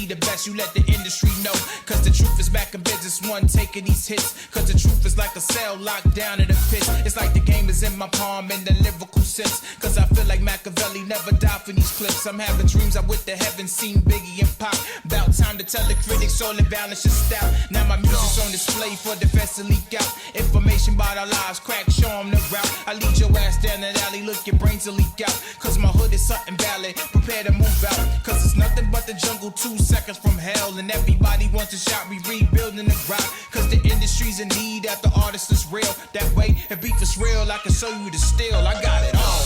be the best, you let the industry know. Cause the truth is back in business, one taking these hits. Cause the truth is like a cell locked down in the pit. It's like the game is in my palm in the lyrical sense. Cause I feel like Machiavelli never died for these clips. I'm having dreams I with the heavens, seen Biggie and Pop. About time to tell the critics all the balance should stop. Now my music's on display for the fest to leak out. Information about our lives, crack, show them the route. I lead your ass down that alley, look, your brains will leak out. Cause my hood is something valid, prepare to move out. Cause it's nothing but the jungle, 2 seconds from hell. And everybody wants to shout, we rebuilding the rock. Cause the industry's in need after artists is real. That way, if beef is real, I can show you the steel. I got it all.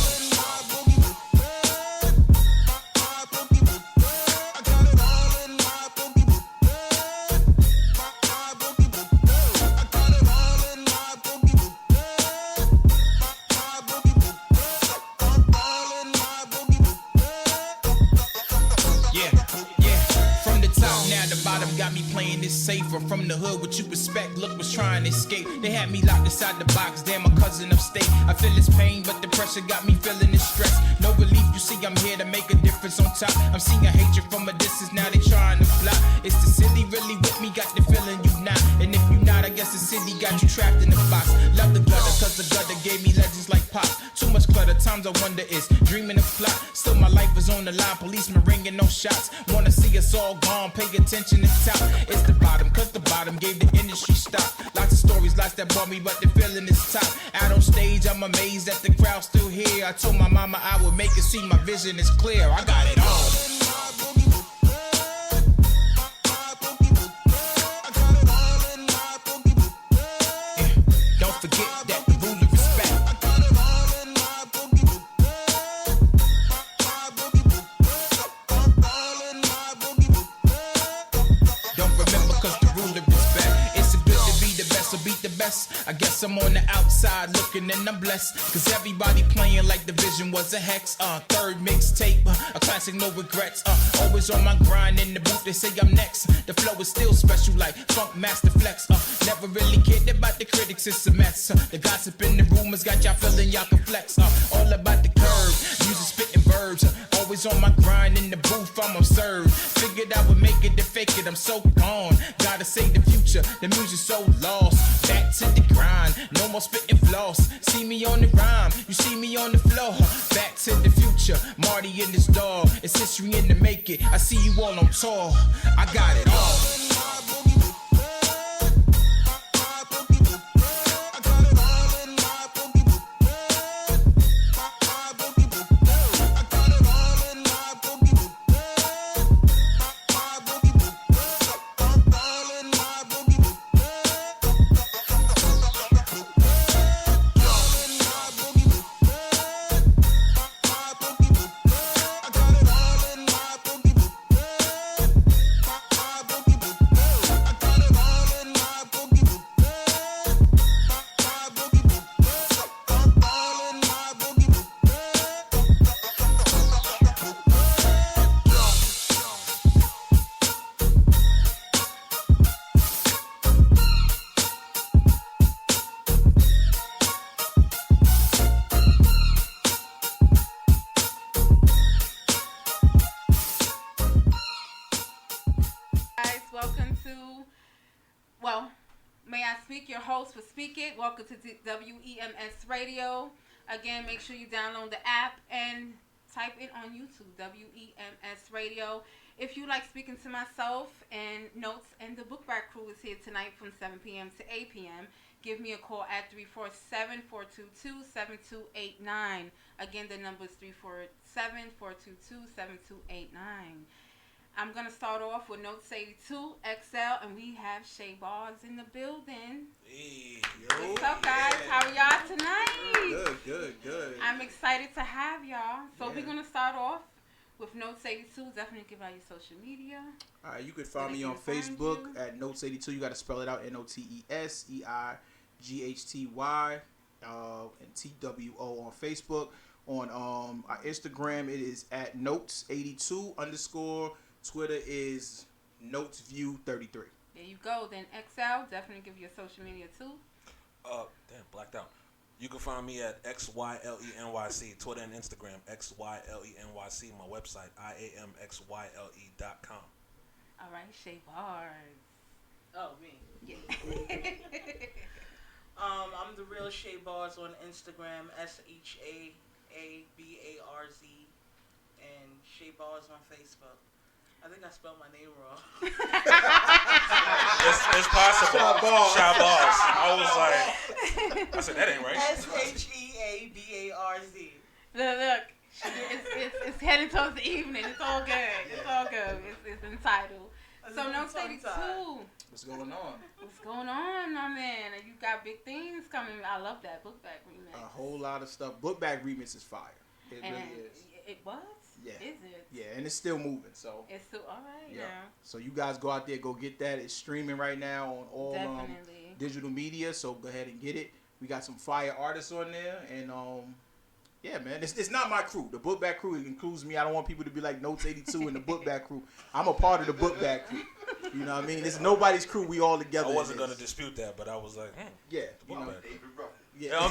Got me playing this safer from the hood. What you expect? Look, was trying to escape. They had me locked inside the box. Damn, my cousin upstate. I feel this pain, but the pressure got me feeling this stress. No relief. You see, I'm here to make a difference on top. I'm seeing hatred from a distance. Now they trying to fly. Is the city really with me? Got the feeling you not. And if you not, I guess the city got you trapped in the box. Love the gutter, cause the gutter gave me legends like Pop. Too much clutter. Times I wonder is dreaming of plot. Still, my life is on the line. Policemen ringing no shots. Wanna see us all gone. Pay attention to top. It's the bottom, cause the bottom gave the industry stop. Lots of stories, lots that bought me, but the feeling is top. Out on stage, I'm amazed that the crowd's still here. I told my mama I would make it see my vision is clear. I got it all. Don't forget that the rule of respect. Beat the best. I guess I'm on the outside looking and I'm blessed. Cause everybody playing like the vision was a hex. Third mixtape, a classic, no regrets. Always on my grind in the booth, they say I'm next. The flow is still special like Funk Master Flex. Never really cared about the critics, it's a mess. The gossip and the rumors got y'all feeling y'all can flex. All about the curve, music spitting verbs. Always on my grind in the booth, I'm observed. Figured I would make it to fake it, I'm so gone. Gotta save the future, the music's so lost. Back to the grind, no more spitting floss. See me on the rhyme, you see me on the floor. Back to the future, Marty in this dog. It's history in the make it, I see you all on tour. I got it all. Your host for Speak It. Welcome to WEMS Radio. Again, make sure you download the app and type it on YouTube, WEMS Radio. If you like speaking to myself and Notes and the Book Bag crew is here tonight from 7 p.m. to 8 p.m. Give me a call at 347-422-7289. Again, the number is 347-422-7289. I'm going to start off with Notes 82 XL, and we have Shay Bars in the building. Hey, yo. What's up, guys? Yeah. How are y'all tonight? Good. I'm excited to have y'all. So we're going to start off with Notes 82. Definitely give out your social media. All right, you can find me on Facebook at Notes 82. You got to spell it out, NOTESEIGHTY and TWO on Facebook. On our Instagram, it is at Notes82_. Twitter is NotesView33. There you go. Then XL, definitely give your social media too. Damn, blacked out. You can find me at XYLENYC, Twitter and Instagram, XYLENYC, my website, IAMXYLE.com. All right, Shay Bars. Oh, me. Yeah. I'm the real Shay Bars on Instagram, SHAABARZ, and Shay Bars on Facebook. I think I spelled my name wrong. It's possible. Shabazz. I was like, I said that ain't right. SHEABARZ. Look. It's heading towards the evening. It's all good. It's all good. It's entitled. So Notes 82. What's going on? What's going on, my man? You got big things coming. I love that book bag remix. A whole lot of stuff. Book bag remix is fire. It and really is. It was? Yeah. Is it? Yeah, and it's still moving. So it's still all right. Yeah. So you guys go out there, go get that. It's streaming right now on all digital media. So go ahead and get it. We got some fire artists on there, and yeah, man, it's not my crew. The book bag crew includes me. I don't want people to be like Notes 82 and the book bag crew. I'm a part of the book bag crew. You know what I mean? It's nobody's crew. We all together. I wasn't gonna dispute that, but I was like, yeah, you know, yeah.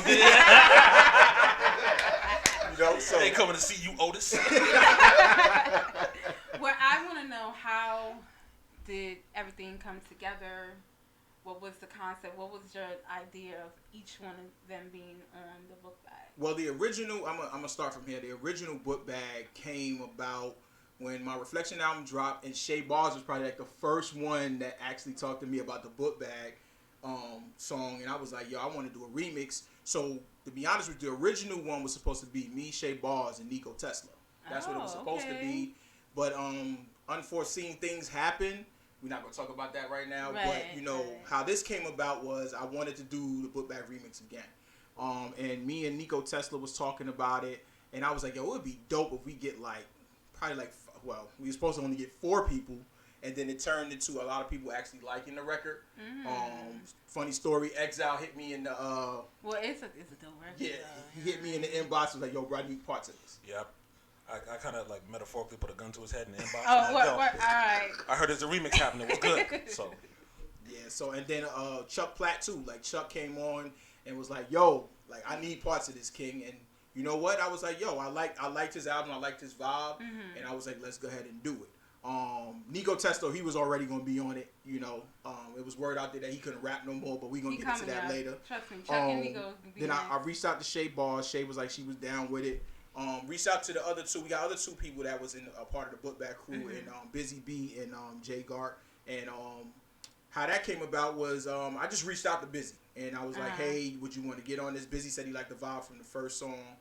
You know, so they coming to see you, Otis. Well, I want to know, how did everything come together? What was the concept? What was your idea of each one of them being on the book bag? Well, the original, I'm gonna start from here. The original book bag came about when my Reflection album dropped, and Shay Bars was probably like the first one that actually talked to me about the book bag song, and I was like, yo, I want to do a remix. So to be honest with you, the original one was supposed to be me, Shay Bars, and Nico Tesla. That's what it was supposed to be. But unforeseen things happened. We're not going to talk about that right now. But, you know, how this came about was I wanted to do the book bag remix again. And me and Nico Tesla was talking about it. And I was like, yo, it would be dope if we get we were supposed to only get 4 people. And then it turned into a lot of people actually liking the record. Funny story, Exile hit me in the... well, it's a dope record. Yeah, he hit me in the inbox. Was like, yo, bro, I need parts of this. Yep. I kind of like metaphorically put a gun to his head in the inbox. Oh, what? All right. I heard there's a remix happening. It was good. So. Yeah. So and then Chuck Platt too. Like Chuck came on and was like, "Yo, like I need parts of this, King." And you know what? I was like, "Yo, I liked his album. I liked his vibe." And I was like, "Let's go ahead and do it." Nico Testo, he was already gonna be on it. You know, it was word out there that he couldn't rap no more, but we gonna get into that later. Trust me, Chuck and Nico. Then I reached out to Shay Bars. Shay was like, she was down with it. Reached out to the other 2. We got other 2 people that was in a part of the book bag crew, and Busy B and Jay Gart. And how that came about was I just reached out to Busy, and I was like, hey, would you want to get on this? Busy said he liked the vibe from the first song.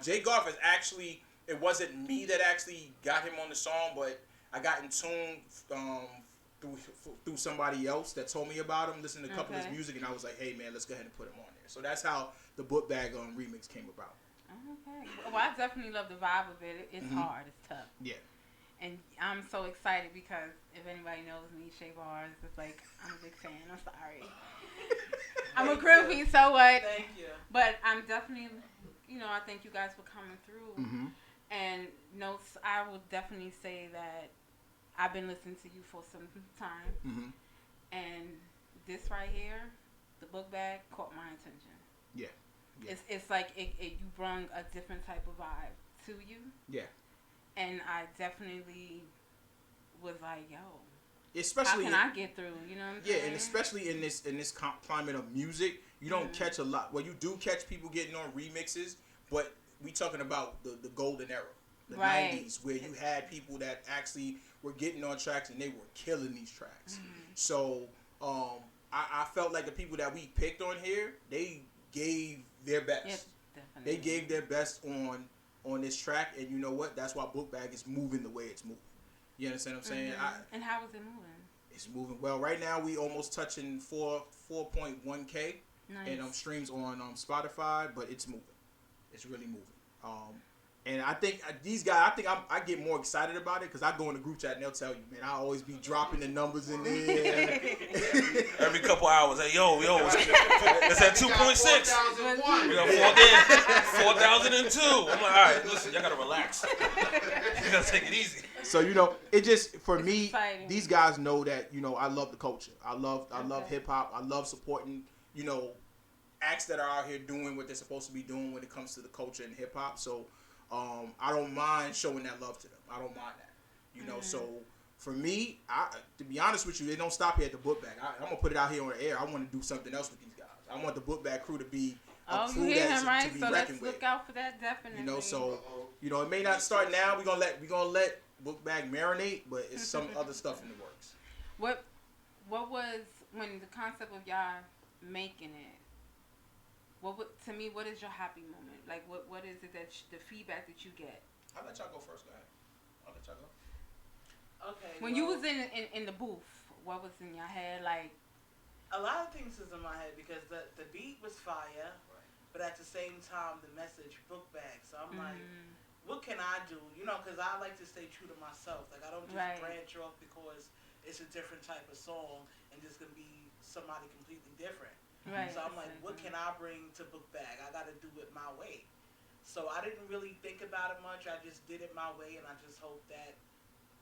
Jay Gart is actually, it wasn't me that actually got him on the song, but I got in tune through somebody else that told me about him, listening to a couple of his music, and I was like, hey man, let's go ahead and put him on there. So that's how the book bag remix came about. Okay. Well, I definitely love the vibe of it. It's hard. It's tough. Yeah. And I'm so excited because if anybody knows me, Shay Bars, it's like, I'm a big fan. I'm sorry. I'm a groupie, so what? Thank you. But I'm definitely, I thank you guys for coming through. And Notes, I would definitely say that I've been listening to you for some time. And this right here, the book bag, caught my attention. Yeah. It's like you brought a different type of vibe to you. Yeah. And I definitely was like, yo, especially how can I get through? You know what I'm saying? Yeah, and especially in this climate of music, you don't catch a lot. Well, you do catch people getting on remixes, but we talking about the golden era, the 90s, where you had people that actually were getting on tracks and they were killing these tracks. So I felt like the people that we picked on here, they gave their best. Yep, they gave their best on this track, and you know what? That's why Book Bag is moving the way it's moving. You understand what I'm saying? And how is it moving? It's moving well. Right now, we almost touching 4.1K and streams on Spotify, but it's moving. It's really moving. And I think these guys, I get more excited about it because I go in the group chat and they'll tell you, man, I always be dropping the numbers in there. Every couple hours, hey, yo, it's at 2.6. We got 4,002. I'm like, all right, listen, y'all gotta relax. You gotta take it easy. So it just for me, exciting. These guys know that I love the culture. I love hip hop. I love supporting acts that are out here doing what they're supposed to be doing when it comes to the culture and hip hop. So I don't mind showing that love to them. I don't mind that. So for me, to be honest with you, it don't stop here at the book bag. I'm gonna put it out here on the air. I want to do something else with these guys. I want the book bag crew to be a crew you hear that's him, right? to be So reckoned let's with. look out for that, definitely. You know, so it may not start now. We're gonna let book bag marinate, but it's some other stuff in the works. What was when the concept of y'all making it? What is your happy moment? Like what is it that the feedback that you get? I'll let y'all go first. Go ahead. I'll let y'all go. Okay. When you was in the booth, what was in your head? Like a lot of things was in my head because the beat was fire, but at the same time the message book bag. So I'm like, what can I do? You know, because I like to stay true to myself. Like I don't just branch off because it's a different type of song and just gonna be somebody completely different. Right. So I'm like, what can I bring to book bag? I got to do it my way. So I didn't really think about it much. I just did it my way, and I just hope that,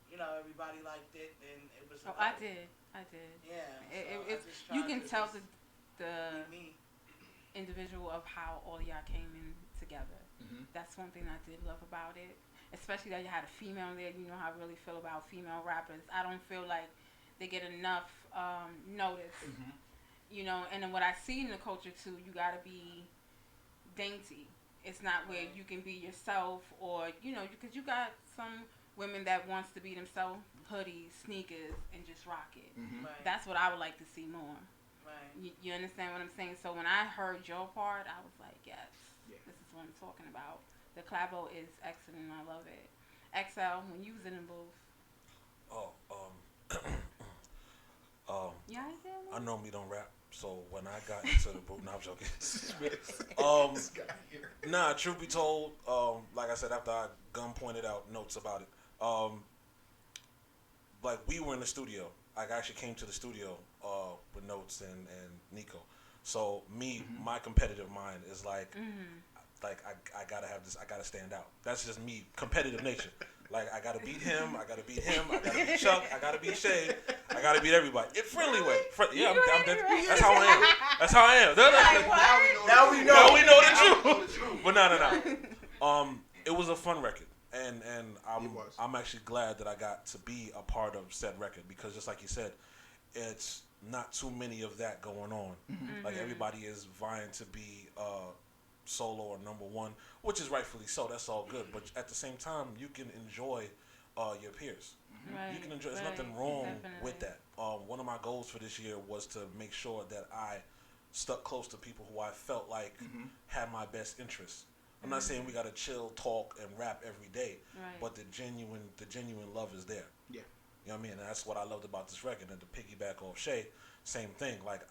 you know, everybody liked it, and it was. I did. Yeah. You can tell the me. individual of how all y'all came in together. Mm-hmm. That's one thing I did love about it. Especially that you had a female there. You know how I really feel about female rappers. I don't feel like they get enough notice. Mm-hmm. You know, and then what I see in the culture too, you gotta be dainty. It's not where you can be yourself, or you know, because you got some women that wants to be themselves, hoodies, sneakers, and just rock it. Mm-hmm. Right. That's what I would like to see more. Right. You understand what I'm saying? So when I heard your part, I was like, yes, Yeah. this is what I'm talking about. The collabo is excellent. I love it. XL, when you was in the booth. Yeah, I normally don't rap, so when I got into the booth, no, I'm joking. Truth be told, like I said, after I pointed out notes about it, like we were in the studio. I actually came to the studio with Notes and Nico. So my competitive mind is like, I gotta have this. I gotta stand out. That's just me, competitive nature. Like I gotta beat him. I gotta beat him. I gotta beat Chuck. I gotta beat Shay. I gotta beat everybody. In friendly way. Yeah, that's how I am. That's how I am. Now we know. Now we know the truth. But no. It was a fun record, and I'm actually glad that I got to be a part of said record because just like you said, it's not too many of that going on. Mm-hmm. Like everybody is vying to be solo or number one, which is rightfully so. That's all good. But at the same time, you can enjoy your peers. Right, You can enjoy. There's nothing wrong with that. One of my goals for this year was to make sure that I stuck close to people who I felt like had my best interests. I'm not saying we gotta chill, talk, and rap every day, but the genuine love is there. Yeah. You know what I mean? And that's what I loved about this record. And to piggyback off Shay, same thing. Like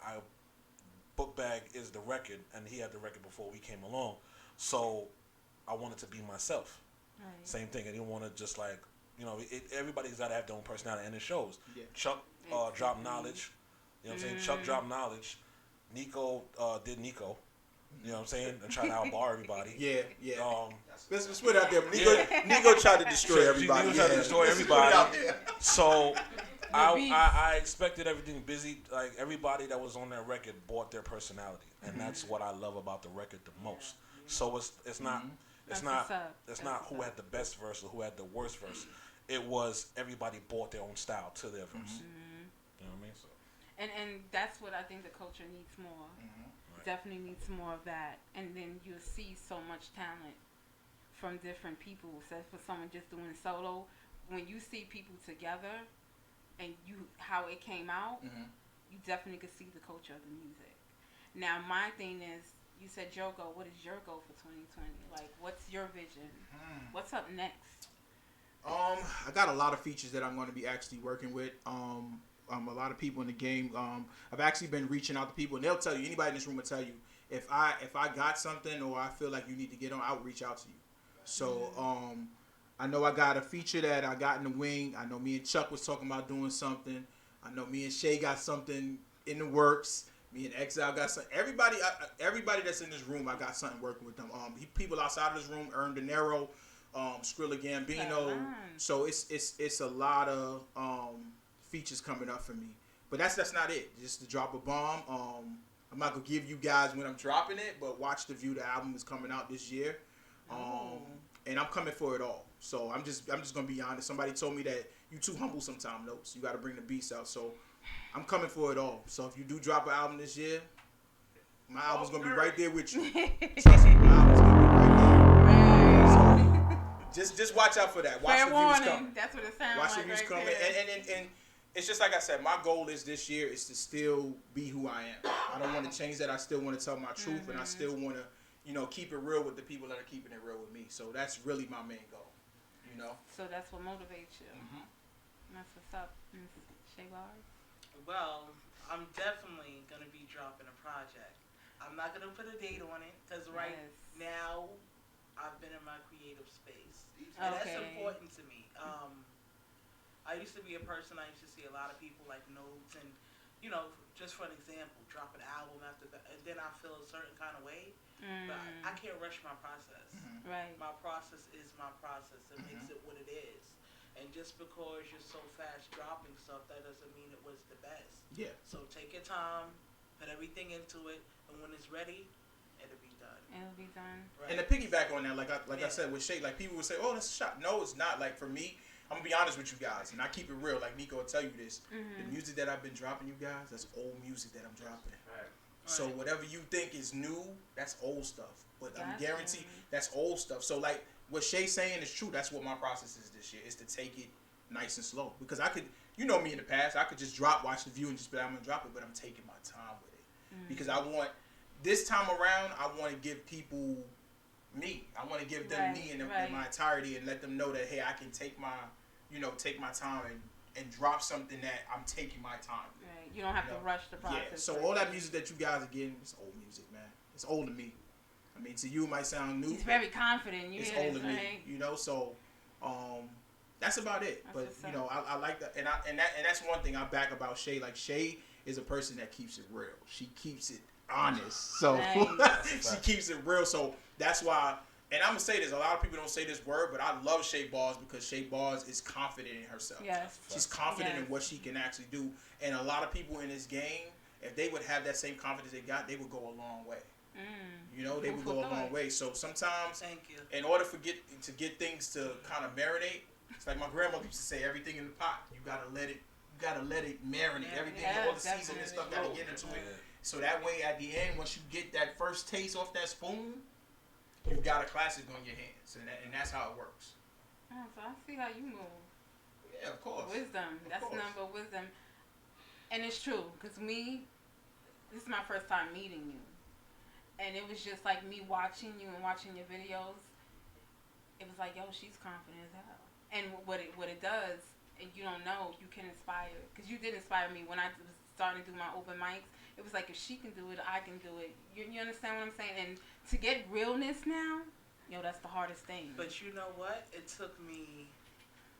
Book Bag is the record, and he had the record before we came along. So I wanted to be myself. Right. Same thing. I didn't want to just like, you know, everybody's got to have their own personality, and it shows. Yeah. Chuck dropped knowledge. You know what I'm saying? Chuck dropped knowledge. Nico did Nico. You know what I'm saying? And tried to outbar everybody. Yeah. Let's put it out there. Nico tried to destroy everybody. Nico tried to destroy everybody. So beast. I expected everything busy. Like everybody that was on that record brought their personality, and that's what I love about the record the most. So it's not who had the best verse or who had the worst verse. It was everybody brought their own style to their verse. You know what I mean? So. And that's what I think the culture needs more. Definitely needs more of that. And then you'll see so much talent from different people. So for someone just doing solo, when you see people together and how it came out, you definitely could see the culture of the music. Now my thing is, you said your goal. What is your goal for 2020? Like, what's your vision? What's up next? I got a lot of features that I'm going to be actually working with. A lot of people in the game. I've actually been reaching out to people, and they'll tell you. Anybody in this room will tell you if I got something or I feel like you need to get on, I'll reach out to you. So I know I got a feature that I got in the wing. I know me and Chuck was talking about doing something. I know me and Shay got something in the works. Me and Exile got something. Everybody that's in this room, I got something working with them. People outside of this room, Earn De Niro, Skrilla Gambino. So it's a lot of features coming up for me. But that's not it. Just to drop a bomb. I'm not gonna give you guys when I'm dropping it, but watch the View. The album is coming out this year. And I'm coming for it all. So I'm just gonna be honest. Somebody told me that you too humble sometimes, Notes. You got to bring the beats out. So I'm coming for it all. So if you do drop an album this year, my album's gonna be right there with you. Trust me, my album's gonna be right there. So just watch out for that. Watch Fair the views warning. coming. That's what it sounds Watch like. the views right coming. there. And it's just like I said, my goal is this year is to still be who I am. I don't want to change that. I still want to tell my truth, and I still want to, keep it real with the people that are keeping it real with me. So that's really my main goal. So that's what motivates you. That's what's up, Ms. Shibui. Well, I'm definitely going to be dropping a project. I'm not going to put a date on it because right now I've been in my creative space. And that's important to me. I used to be a person, I used to see a lot of people like Notes and, just for an example, drop an album after that, and then I feel a certain kind of way. But I can't rush my process. Right. My process is my process. It makes it what it is. And just because you're so fast dropping stuff, that doesn't mean it was the best. Yeah. So take your time, put everything into it, and when it's ready, it'll be done. It'll be done. Right. And to piggyback on that, I said with Shay, like people would say, "Oh, that's a shot." No, it's not. Like for me, I'm gonna be honest with you guys, and I keep it real. Like Nico will tell you this: the music that I've been dropping, you guys, that's old music that I'm dropping. Right. So whatever you think is new, that's old stuff. But I'm Gotcha. guaranteed that's old stuff. So like what Shay's saying is true. That's what my process is this year: is to take it nice and slow. Because I could, me in the past, I could just watch the view, and just be like, I'm gonna drop it. But I'm taking my time with it because I want. This time around, I want to give people me. I want to give them me in my entirety and let them know that, hey, I can take my time and drop something that I'm taking my time with. Right. You don't have to rush the process. Yeah, so all that music that you guys are getting, it's old music, man. It's old to me. I mean, to you, it might sound new. He's very confident. It's old to me, so that's about it. But, I like that. And that's one thing I back about Shay. Like, Shay is a person that keeps it real. She keeps it honest. So she keeps it real. So that's why, and I'm gonna say this, a lot of people don't say this word, but I love Shay Bars because Shay Bars is confident in herself. Yes. She's confident in what she can actually do. And a lot of people in this game, if they would have that same confidence they got, they would go a long way. They would go a long way. So sometimes, in order to get things to kind of marinate, it's like my grandmother used to say, everything in the pot, you gotta let it marinate. Everything, all the seasoning and stuff gotta get into it. So that way, at the end, once you get that first taste off that spoon, you've got a classic on your hands, and that's how it works. Oh, so I see how you move. Yeah, of course. Wisdom. That's the number of wisdom. And it's true, because this is my first time meeting you. And it was just like me watching you and watching your videos. It was like, yo, she's confident as hell. And what it does, and you don't know, you can inspire. Because you did inspire me when I was starting to do my open mics. It was like, if she can do it, I can do it. You understand what I'm saying? And to get realness now, that's the hardest thing. But you know what? It took me,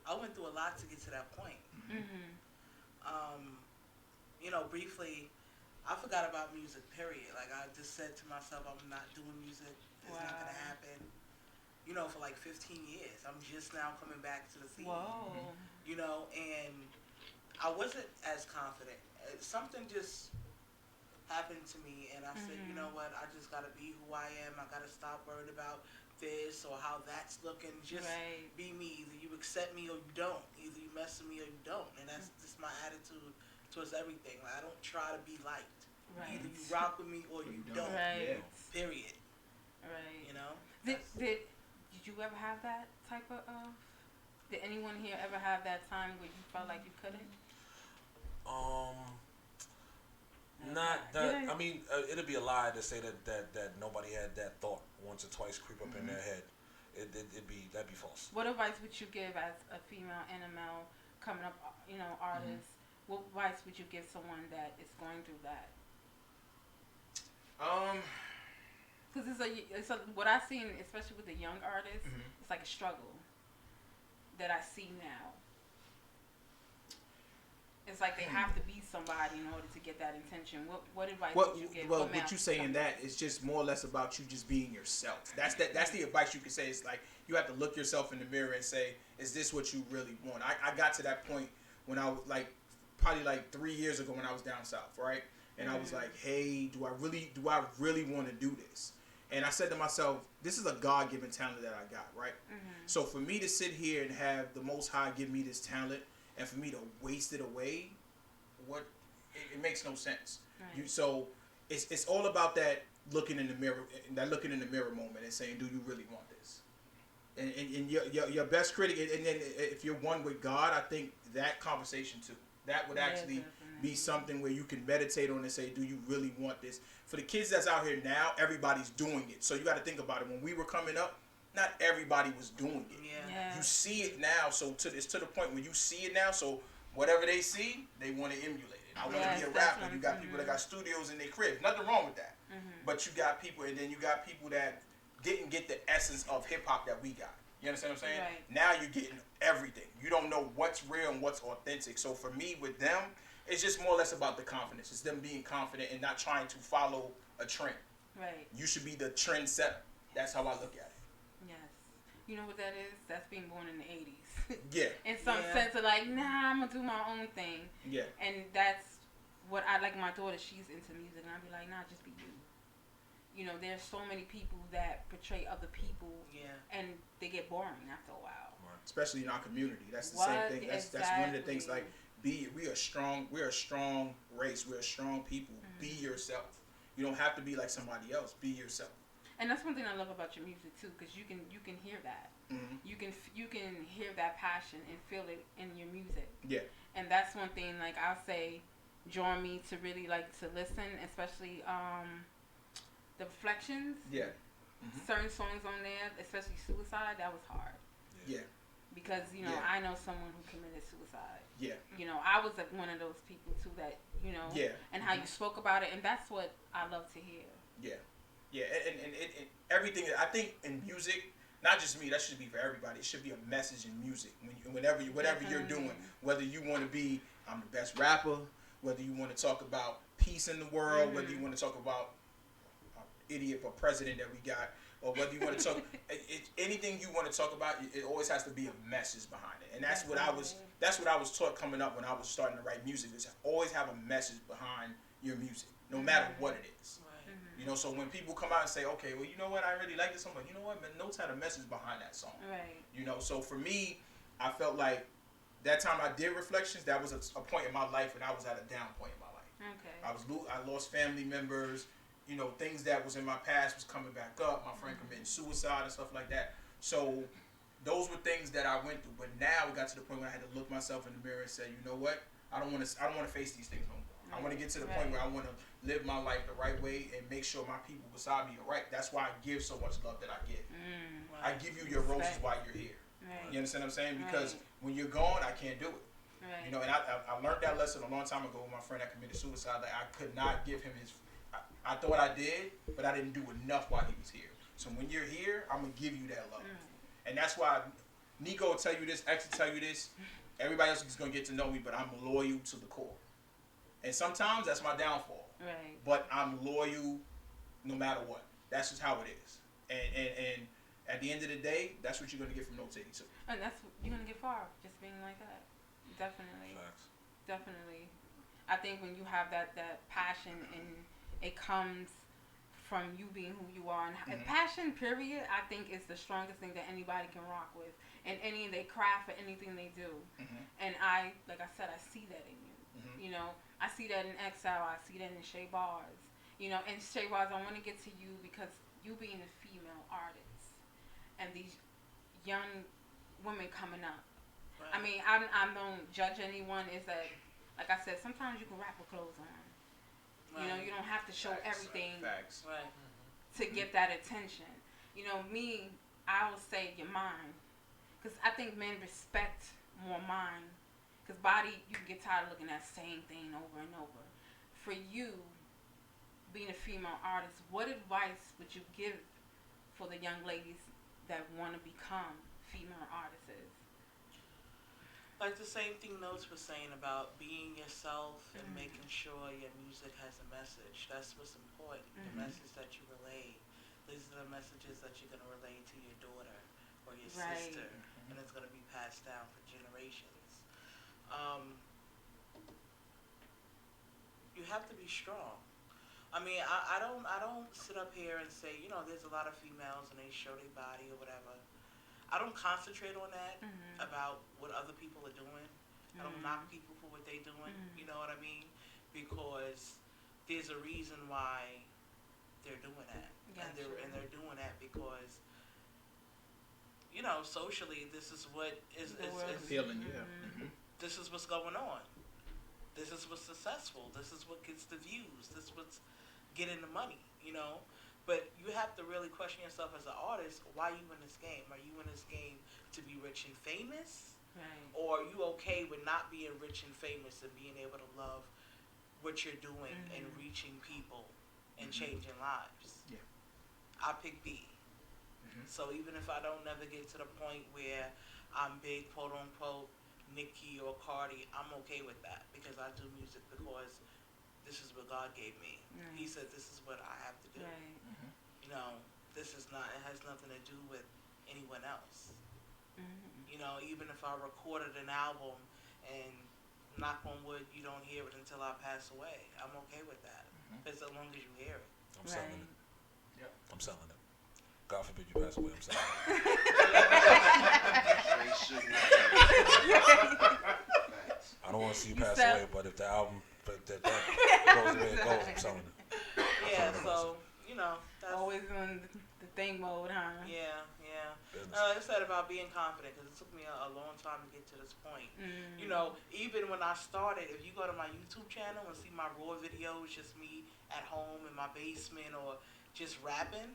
I went through a lot to get to that point. Briefly, I forgot about music, period. Like, I just said to myself, I'm not doing music. It's not going to happen. For like 15 years. I'm just now coming back to the scene. Whoa. And I wasn't as confident. Something just happened to me, and I said, you know what? I just got to be who I am. I got to stop worrying about this or how that's looking. Just be me. Either you accept me or you don't. Either you mess with me or you don't. And that's just my attitude towards everything. Like, I don't try to be liked. Right. Either you rock with me or you don't. Right. Yeah. Period. Right. Did you ever have that type of? Did anyone here ever have that time where you felt like you couldn't? I mean, it'd be a lie to say that nobody had that thought once or twice creep up in their head. That'd be false. What advice would you give as a female and a male coming up, artist? What advice would you give someone that is going through that? Because it's what I've seen, especially with the young artists, it's like a struggle that I see now. It's like they have to be somebody in order to get that attention. What advice would you give? Well, what you say in that is just more or less about you just being yourself. That's the advice you can say. It's like you have to look yourself in the mirror and say, is this what you really want? I got to that point when I was probably 3 years ago when I was down south, right? And I was like, hey, do I really want to do this? And I said to myself, this is a God-given talent that I got, right? So for me to sit here and have the Most High give me this talent and for me to waste it away, it makes no sense. Right. So it's all about that looking in the mirror moment and saying, do you really want this? And your best critic, and then if you're one with God, I think that conversation too, that would actually be something where you can meditate on and say, do you really want this? For the kids that's out here now, everybody's doing it. So you got to think about it. When we were coming up, not everybody was doing it. Yeah. You see it now, so it's to the point where you see it now, so whatever they see, they want to emulate it. I want to be a rapper. You got people that got studios in their cribs. Nothing wrong with that. But you got people, and then you got people that didn't get the essence of hip-hop that we got. You understand what I'm saying? Right. Now you're getting everything. You don't know what's real and what's authentic. So for me, with them, it's just more or less about the confidence. It's them being confident and not trying to follow a trend. Right. You should be the trendsetter. That's how I look at it. Yes. You know what that is? That's being born in the 80s. Yeah. In some sense of like, nah, I'm going to do my own thing. Yeah. And that's what I like. My daughter, she's into music. And I'll be like, nah, just be you. You know, there's so many people that portray other people. Yeah. And they get boring after a while. Especially in our community. That's the same thing. That's one of the things, like, we're a strong race. We're a strong people. Be yourself. You don't have to be like somebody else. Be yourself. And that's one thing I love about your music too, because you can hear that. You can hear that passion and feel it in your music. Yeah. And that's one thing, like I'll say, draw me to really like to listen, especially the reflections. Yeah. Certain songs on there, especially Suicide, that was hard. Yeah. Because I know someone who committed suicide. Yeah. I was one of those people too that Yeah. And how you spoke about it, and that's what I love to hear. Yeah. Yeah, and everything, I think in music, not just me, that should be for everybody. It should be a message in music. Whatever you're doing, whether you want to be, I'm the best rapper, whether you want to talk about peace in the world, whether you want to talk about idiot for president that we got, or whether you want to talk, anything you want to talk about, it always has to be a message behind it. And that's what I was taught coming up when I was starting to write music, is always have a message behind your music, no matter what it is. So when people come out and say, okay, well, you know what, I really like this song, but you know what, man, Notes had a message behind that song. Right. So for me, I felt like that time I did Reflections, that was a point in my life when I was at a down point in my life. Okay. I lost family members, things that was in my past was coming back up, my friend committing suicide and stuff like that. So those were things that I went through, but now we got to the point where I had to look myself in the mirror and say, you know what, I don't want to face these things no more. I want to get to the point where I want to live my life the right way and make sure my people beside me are right. That's why I give so much love that I give. I give you your roses while you're here. Right. You understand what I'm saying? Because when you're gone, I can't do it. Right. And I learned that lesson a long time ago with my friend that committed suicide. That I could not give him his. I thought I did, but I didn't do enough while he was here. So when you're here, I'm gonna give you that love. And that's why Nico will tell you this, X will tell you this. Everybody else is gonna get to know me, but I'm loyal to the core. And sometimes that's my downfall. Right. But I'm loyal no matter what. That's just how it is. And at the end of the day, that's what you're going to get from Notes 82. And that's you're going to get far just being like that. Definitely. Facts. Definitely. I think when you have that passion and it comes from you being who you are. And passion, period, I think is the strongest thing that anybody can rock with. In any of their craft or anything they do. And like I said, I see that in you. I see that in Exile. I see that in Shay Bars. And Shay Bars, I want to get to you because you being a female artist and these young women coming up. Right. I mean, I don't judge anyone. Is that, like I said, sometimes you can rap with clothes on. Right. You don't have to show everything to get that attention. Me, I will say your mind, because I think men respect more mind. Because body, you can get tired of looking at the same thing over and over. For you, being a female artist, what advice would you give for the young ladies that want to become female artists? Like the same thing Notes was saying about being yourself and making sure your music has a message. That's what's important. The message that you relay. These are the messages that you're going to relay to your daughter or your sister. And it's going to be passed down for generations. You have to be strong. I mean, I don't sit up here and say, there's a lot of females and they show their body or whatever. I don't concentrate on that about what other people are doing. I don't knock people for what they're doing. You know what I mean? Because there's a reason why they're doing that, Gotcha. and they're doing that because socially this is what is appealing. Yeah. this is what's going on. This is what's successful. This is what gets the views. This is what's getting the money. But you have to really question yourself as an artist. Why are you in this game? Are you in this game to be rich and famous? Right. Or are you okay with not being rich and famous and being able to love what you're doing and reaching people and changing lives? Yeah. I pick B. So even if I don't never get to the point where I'm big, quote unquote, Nicki or Cardi, I'm okay with that because I do music because this is what God gave me. Right. He said this is what I have to do. Right. This is not. It has nothing to do with anyone else. Even if I recorded an album and knock on wood, you don't hear it until I pass away, I'm okay with that. Because as long as you hear it. I'm selling it. Yep. I'm selling it. God forbid you pass away. I'm selling it. I don't want to see you pass away, but if the album, that goes the way it goes, I'm selling it. Yeah. So that's Always in the thing mode, huh? Yeah. Business. Like I said about being confident, because it took me a long time to get to this point. Even when I started, if you go to my YouTube channel and see my raw videos, just me at home in my basement or just rapping,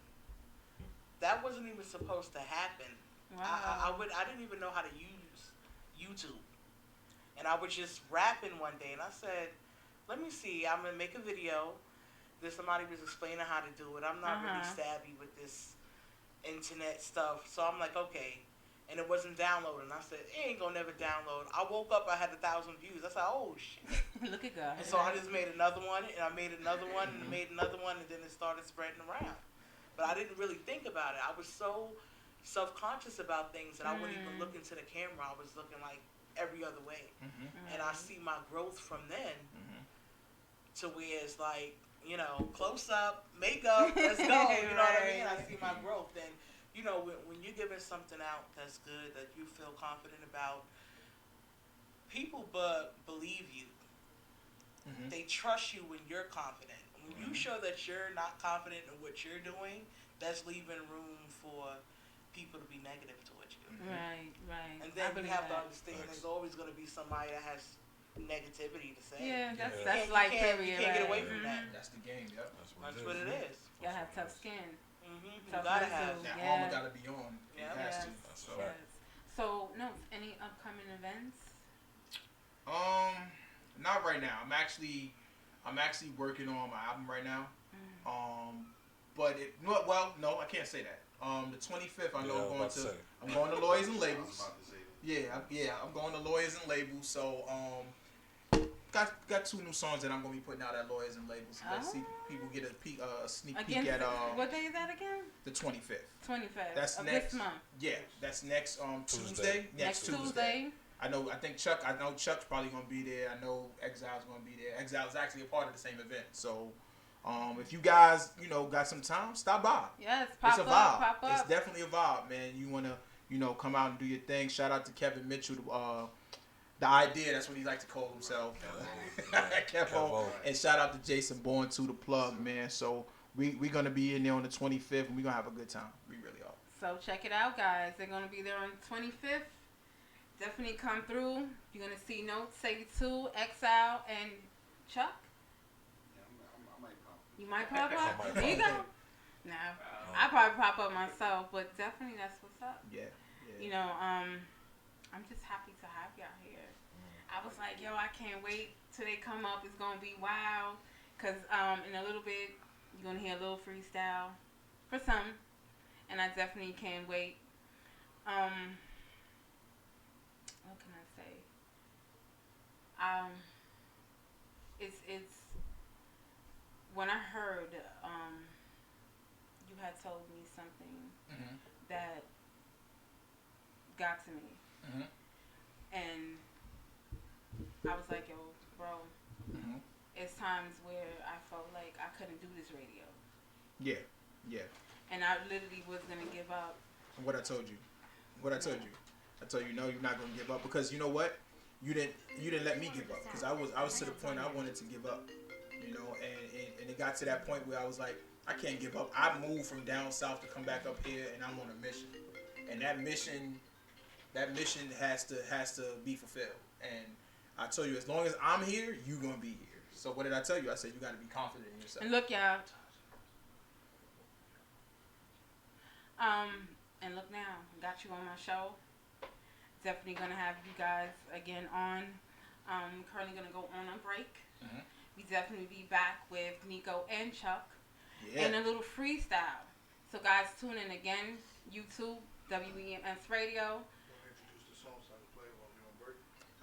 that wasn't even supposed to happen. Wow. I didn't even know how to use YouTube, and I was just rapping one day, and I said, "Let me see. I'm gonna make a video." Somebody was explaining how to do it. I'm not really savvy with this internet stuff, so I'm like, okay. And it wasn't downloading. I said, it ain't gonna never download. I woke up, I had 1,000 views. I said, oh shit. Look at God. And so I just made another one, and I made another one, and I made another one, and then it started spreading around. But I didn't really think about it. I was so self-conscious about things that I wouldn't even look into the camera. I was looking like every other way. And I see my growth from then to where it's like, close up, makeup, let's go. You know what I mean? I see my growth. And, when you're giving something out that's good, that you feel confident about, people believe you. They trust you when you're confident. When you show that you're not confident in what you're doing, that's leaving room for people to be negative towards you. Right. And then you have to understand there's always going to be somebody that has negativity to say. Yeah, that's like period. You can't get away from that. That's the game. Yep. That's what it is. You gotta have tough skin. You Tough gotta mental. have. That Yeah. armor gotta be on. It has to. That's So, right. So, no, any upcoming events? not right now. I'm actually working on my album right now. But no, I can't say that. The 25th, I know I'm going to Lawyers and Labels. I'm going to Lawyers and Labels. So got 2 new songs that I'm gonna be putting out at Lawyers and Labels. So let's see people get a sneak peek at what day is that again? the 25th. 25th. That's of next this month. Yeah, that's next Tuesday. Tuesday. Next Tuesday. I know Chuck's probably gonna be there. I know Exile's gonna be there. Exile is actually a part of the same event. So if you guys, got some time, stop by. Yes, It's a vibe. pop up. It's definitely a vibe, man. You wanna, come out and do your thing. Shout out to Kevin Mitchell, the idea. That's what he likes to call himself. Kevo. And shout out to Jason Bourne too, the plug, man. So we gonna be in there on the 25th, and we gonna have a good time. We really are. So check it out, guys. They're gonna be there on the 25th. Definitely come through. You're gonna see Notes 82, Exile, and Chuck. You might pop up. There you go. No, I probably pop up myself, but definitely that's what's up. Yeah. I'm just happy to have y'all here. I was like, yo, I can't wait till they come up. It's gonna be wild. Cause in a little bit you're gonna hear a little freestyle for some, and I definitely can't wait. What can I say? It's when I heard you had told me something that got to me, and I was like, yo, bro, it's times where I felt like I couldn't do this radio. Yeah. And I literally was gonna give up. What I told you. I told you, no, you're not gonna give up, because you know what? you didn't let me give up, because I was to the point I wanted to give up, you know, and it got to that point where I was like, I can't give up. I moved from down south to come back up here, and I'm on a mission, and that mission has to be fulfilled. And I tell you, as long as I'm here, you gonna be here. So what did I tell you? I said you got to be confident in yourself. And look, y'all. And look now, got you on my show. Definitely gonna have you guys again on. Currently gonna go on a break. Mm-hmm. We definitely be back with Nico and Chuck Yeah. in a little freestyle. So guys, tune in again. YouTube, WEMS Radio.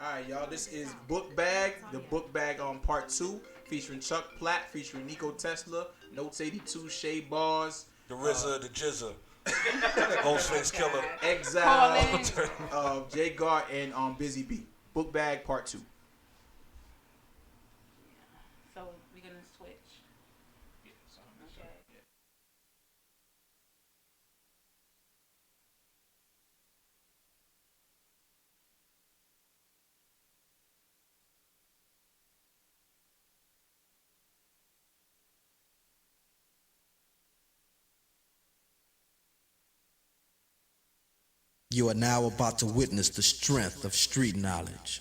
All right, y'all. This is Book Bag, the Book Bag on Part 2, featuring Chuck Platt, featuring Nico Tesla, Notes 82, Shay Bars, The RZA, the Jizza, Ghostface Killer, Exile, Jay Gart, and Busy B. Book Bag Part 2. So we're gonna switch. Okay. You are now about to witness the strength of street knowledge.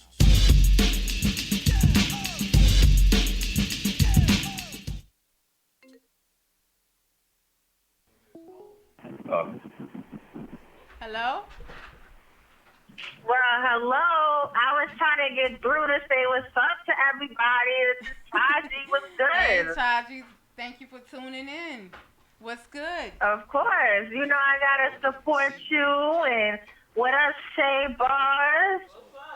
Hello? Well, hello. I was trying to get through to say what's up to everybody. This is Taji. What's Hey, good? Taji, thank you for tuning in. What's good? Of course. You know I gotta support you. And what up, Shay Bars?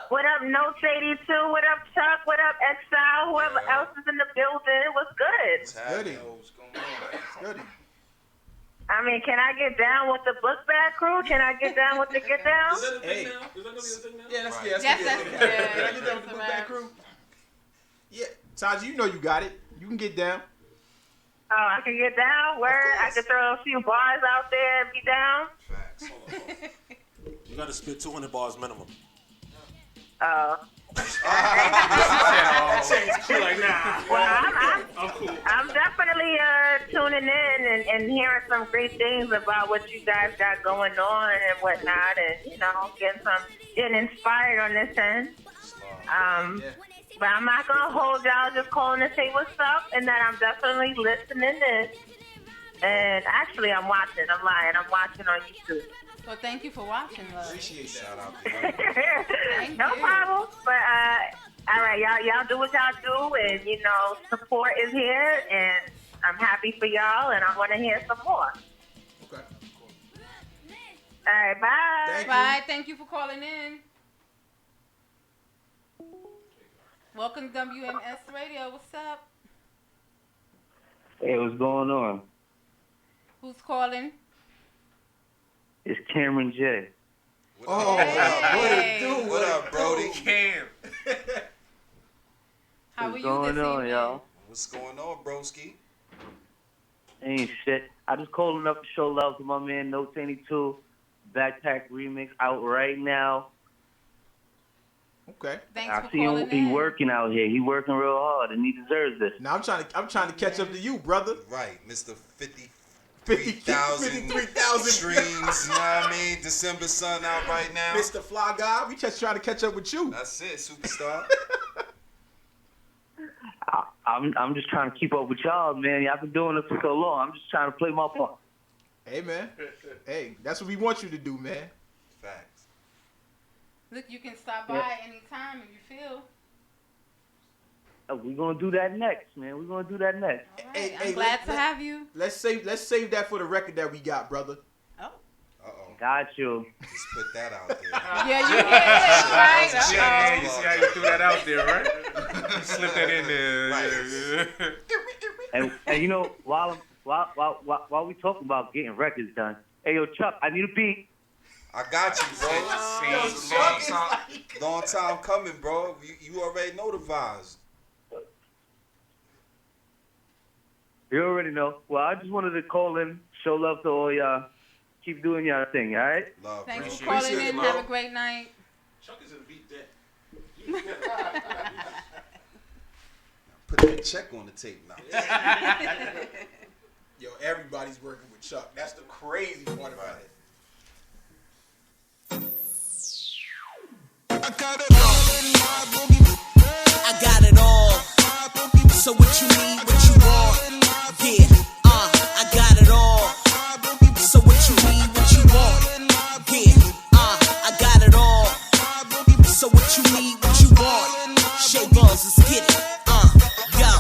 What up, Notes 82? What up, Chuck? What up, Exile? Whoever else is in the building. What's good? Goody. Goody. I mean, can I get down with the book bag crew? Can I get down with the get down? Hey. Is that gonna be the thing now? Yeah, that's Right. yeah, that's Yes, good. that's Can good. I get down with the Book Bag crew? Yeah, Taji, you know you got it. You can get down. Oh, I can get down? Word? I can throw a few bars out there and be down? You gotta spit 200 bars minimum. Oh. Like, nah. Well, I'm cool. I'm definitely tuning in and hearing some great things about what you guys got going on and whatnot, and getting inspired on this end. But I'm not gonna hold y'all, just calling to say what's up, and that I'm definitely listening in. And actually, I'm watching. I'm lying. I'm watching on YouTube. Well, thank you for watching, love. Appreciate that. Shout out to you. Thank No you. problem. But all right, y'all do what y'all do, and support is here, and I'm happy for y'all, and I want to hear some more. Okay. All right, bye. Thank Bye. Thank you for calling in. Welcome to WMS Radio. What's up? Hey, what's going on? Who's calling? It's Cameron J. Oh, Hey. what it do? What up, Brody? Cam. How are What's you going this on, evening? y'all? What's going on, broski? Ain't shit. I just called enough to show love to my man Notes 82. Backpack remix out right now. Okay. Thanks I for see him. calling He in. working out here. He working real hard, and he deserves this. Now I'm trying to catch up to you, brother. Right, Mr. 53,000 53,000 streams, you know what I mean? December Sun out right now. Mr. Fly Guy. We just trying to catch up with you. That's it, superstar. I'm just trying to keep up with y'all, man. Y'all been doing it for so long. I'm just trying to play my part. Hey, man. Hey, that's what we want you to do, man. Facts. Look, you can stop by anytime if you feel. We're gonna do that next, man. We're gonna do that next. All right. Hey, I'm hey, glad let- to have you. Let's save that for the record that we got, brother. Oh. Uh-oh. Got you. Just put that out there. Yeah, you hear it, right? Yeah, You see how you threw that out there, right? You slipped that in there. Right. And you know, while we talking about getting records done, hey yo, Chuck, I need a beat. I got you, bro. Chuck is like- Long time coming, bro. You already know the vibes. You already know. Well, I just wanted to call in, show love to all y'all. Keep doing y'all thing, all right? Love, Thanks bro. for calling Appreciate in. it, Have bro. a great night. Chuck is a beat that. You Put that check on the tape now. Yo, everybody's working with Chuck. That's the crazy part about it. I got it all. So what you need, what you want? Yeah, I got it all. So what you need, what you want? Yeah, I got it all. So what you need, what you want? Shay Balls, let's get it. Yo,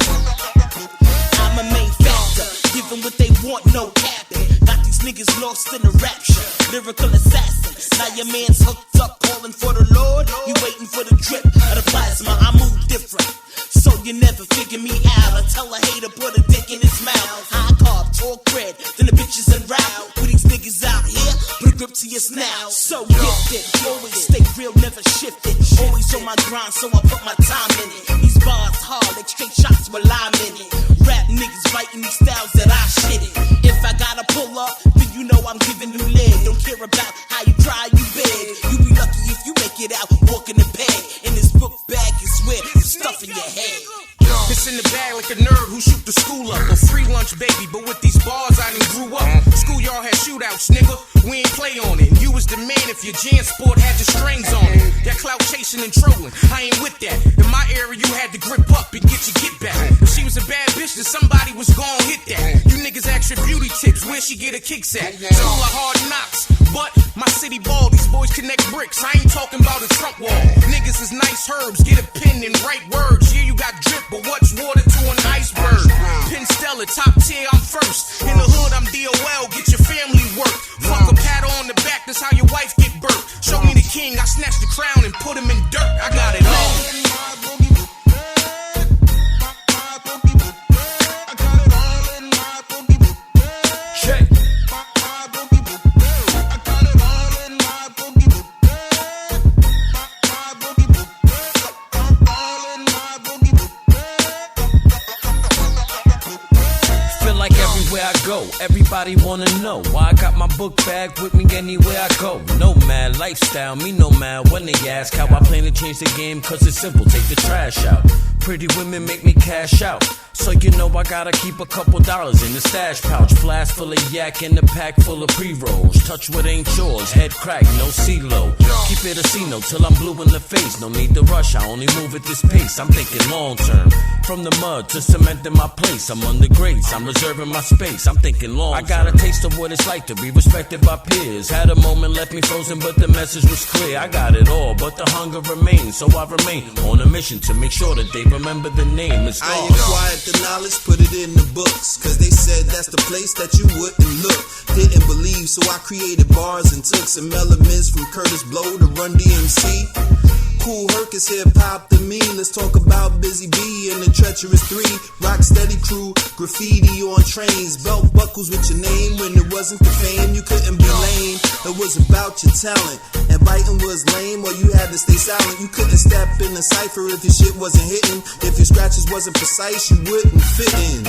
I'm a main factor, giving what they want, no capping. Got these niggas lost in the rapture, lyrical assassins. Now your man's hooked up, calling for the Lord. You waiting for the drip of the plasma. I move different, so you never figure me out. I tell a hater put a dick in his mouth. High carb, talk bread, then the bitches and route. With these niggas out here, put a grip to your snout. So gifted, always stay real, never shifted. Always on my grind, so I put my time in it. These bars hard, like straight shots with lime in it. Rap niggas biting these styles that I shit it. If I gotta pull up, then you know I'm giving you leg. Don't care about how you try, you beg. You be lucky if you make it out walking the peg. In this book bag is where you stuff in your head. It's in the bag like a nerd who shoot the school up. A free lunch baby, but with these bars I done grew up. Schoolyard had shootouts, nigga, we ain't play on it. You was the man if your Jan Sport had the strings on it. That clout chasing and trolling, I ain't with that. In my area you had to grip up and get your get back. If she was a bad bitch then somebody was gon' hit that. You niggas ask your beauty tips, where she get her kicks at. School of hard knocks, but my city ball, these boys connect bricks. I ain't talking about a Trump wall. Niggas is nice herbs, get a pen and write words. Yeah, you got drip, but what's water to an iceberg? Penn Stellar, top tier, I'm first. In the hood, I'm DOL, get your family work. Fuck a pat on the back, that's how your wife get birthed. Show me the king, I snatch the crown and put him in dirt. I got it all. Check. Everywhere I go, everybody wanna know why I got my book bag with me anywhere I go. Nomad lifestyle, me no mad when they ask how I plan to change the game, cause it's simple, take the trash out. Pretty women make me cash out, so you know I gotta keep a couple dollars in the stash pouch. Flask full of yak and a pack full of pre-rolls. Touch what ain't yours, head crack, no CeeLo. Keep it a C-note till I'm blue in the face. No need to rush, I only move at this pace. I'm thinking long term, from the mud to cement in my place. I'm under grades, I'm reserving my space. I'm thinking long term. I got a taste of what it's like to be respected by peers. Had a moment left me frozen, but the message was clear. I got it all, but the hunger remains, so I remain on a mission to make sure that they remember the name. It's I acquired the knowledge, put it in the books, cause they said that's the place that you wouldn't look. Didn't believe, so I created bars and took some elements from Curtis Blow to Run DMC. Cool Herc is hip-hop to me. Let's talk about Busy B and the Treacherous 3. Rocksteady crew, graffiti on trains, belt buckles with your name. When it wasn't the fame, you couldn't be lame. It was about your talent, and biting was lame, or you had to stay silent. You couldn't step in the cypher if your shit wasn't hitting. If your scratches wasn't precise, you wouldn't fit in.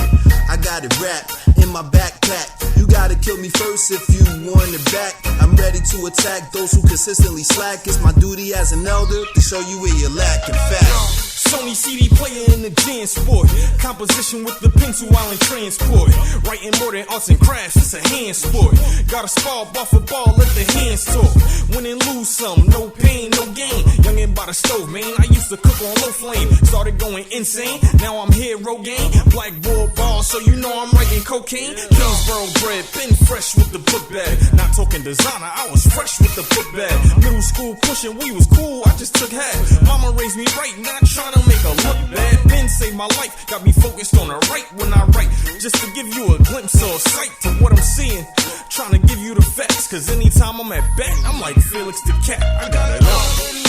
I got it wrapped in my backpack. You gotta kill me first if you want it back. I'm ready to attack those who consistently slack. It's my duty as an elder to show you where you're lacking fact. Sony CD player in the Jan Sport. Composition with the pencil while in transport. Writing more than arts and crafts, it's a hand sport. Gotta spar, buff a ball, let the hands talk. Win and lose some, no pain, no gain. Youngin' by the stove, man, I used to cook on low flame. Started going insane, now I'm hero game. Black bull ball, so you know I'm writing cocaine. Kingsborough bred, been fresh with the book bag. Not talking designer, I was fresh with the book bag. Middle school pushing, we was cool, I just took half. Mama raised me right, not trying to make her look bad. Pen saved my life, got me focused on the right when I write. Just to give you a glimpse or a sight to what I'm seeing. Trying to give you the facts, cause anytime I'm at bat, I'm like Felix the Cat. I got it all.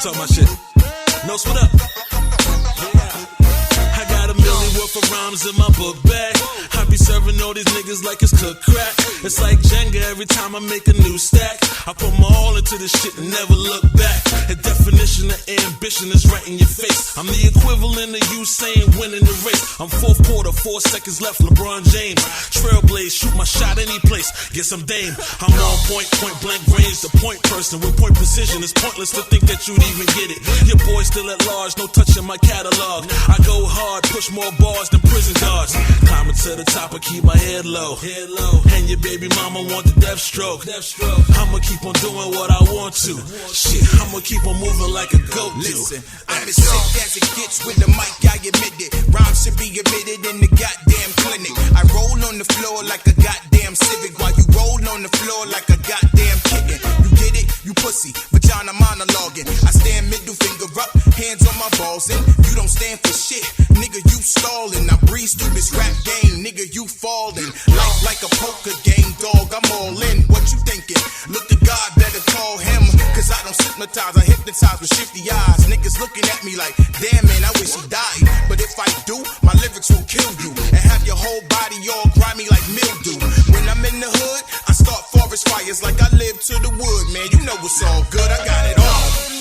Talk my shit. No, what up? Yeah. I got a million worth of rhymes in my book bag. I be be serving all these niggas like it's cooked crack. It's like Jenga every time I make a new stack. I put my all into this shit and never look back. The definition of ambition is right in your face. I'm the equivalent of you saying winning the race. I'm fourth quarter, 4 seconds left, LeBron James. Trailblaze, shoot my shot any place, get some dame. I'm on point blank range, the point person with point precision. It's pointless to think that you'd even get it. Your boy's still at large, no touching my catalog. I go hard, push more bars than prison guards. Climbing to the top, I keep my head low. And your baby mama want the death stroke. I'ma keep on doing what I want to. Shit, I'ma keep on moving like a goat do. Listen, I'm as sick as it gets with the mic, I admit it. Rhymes should be admitted in the goddamn clinic. I roll on the floor like a goddamn Civic while you roll on the floor like a goddamn kitten. You get it? You pussy, vagina monologuing. I stand middle finger up, hands on my balls, and you don't stand for shit. Nigga, you stalling. I breeze through this rap game. Nigga, you falling. Life like a poker game, dog. I'm all in. What you thinking? Look to God, better call him. Cause I don't hypnotize, I hypnotize with shifty eyes. Niggas looking at me like, damn man, I wish he died. But if I do, my lyrics will kill you and have your whole body all grimy like mildew. When I'm in the hood, I start forest fires like I live to the wood, man. You know it's all good, I got it all.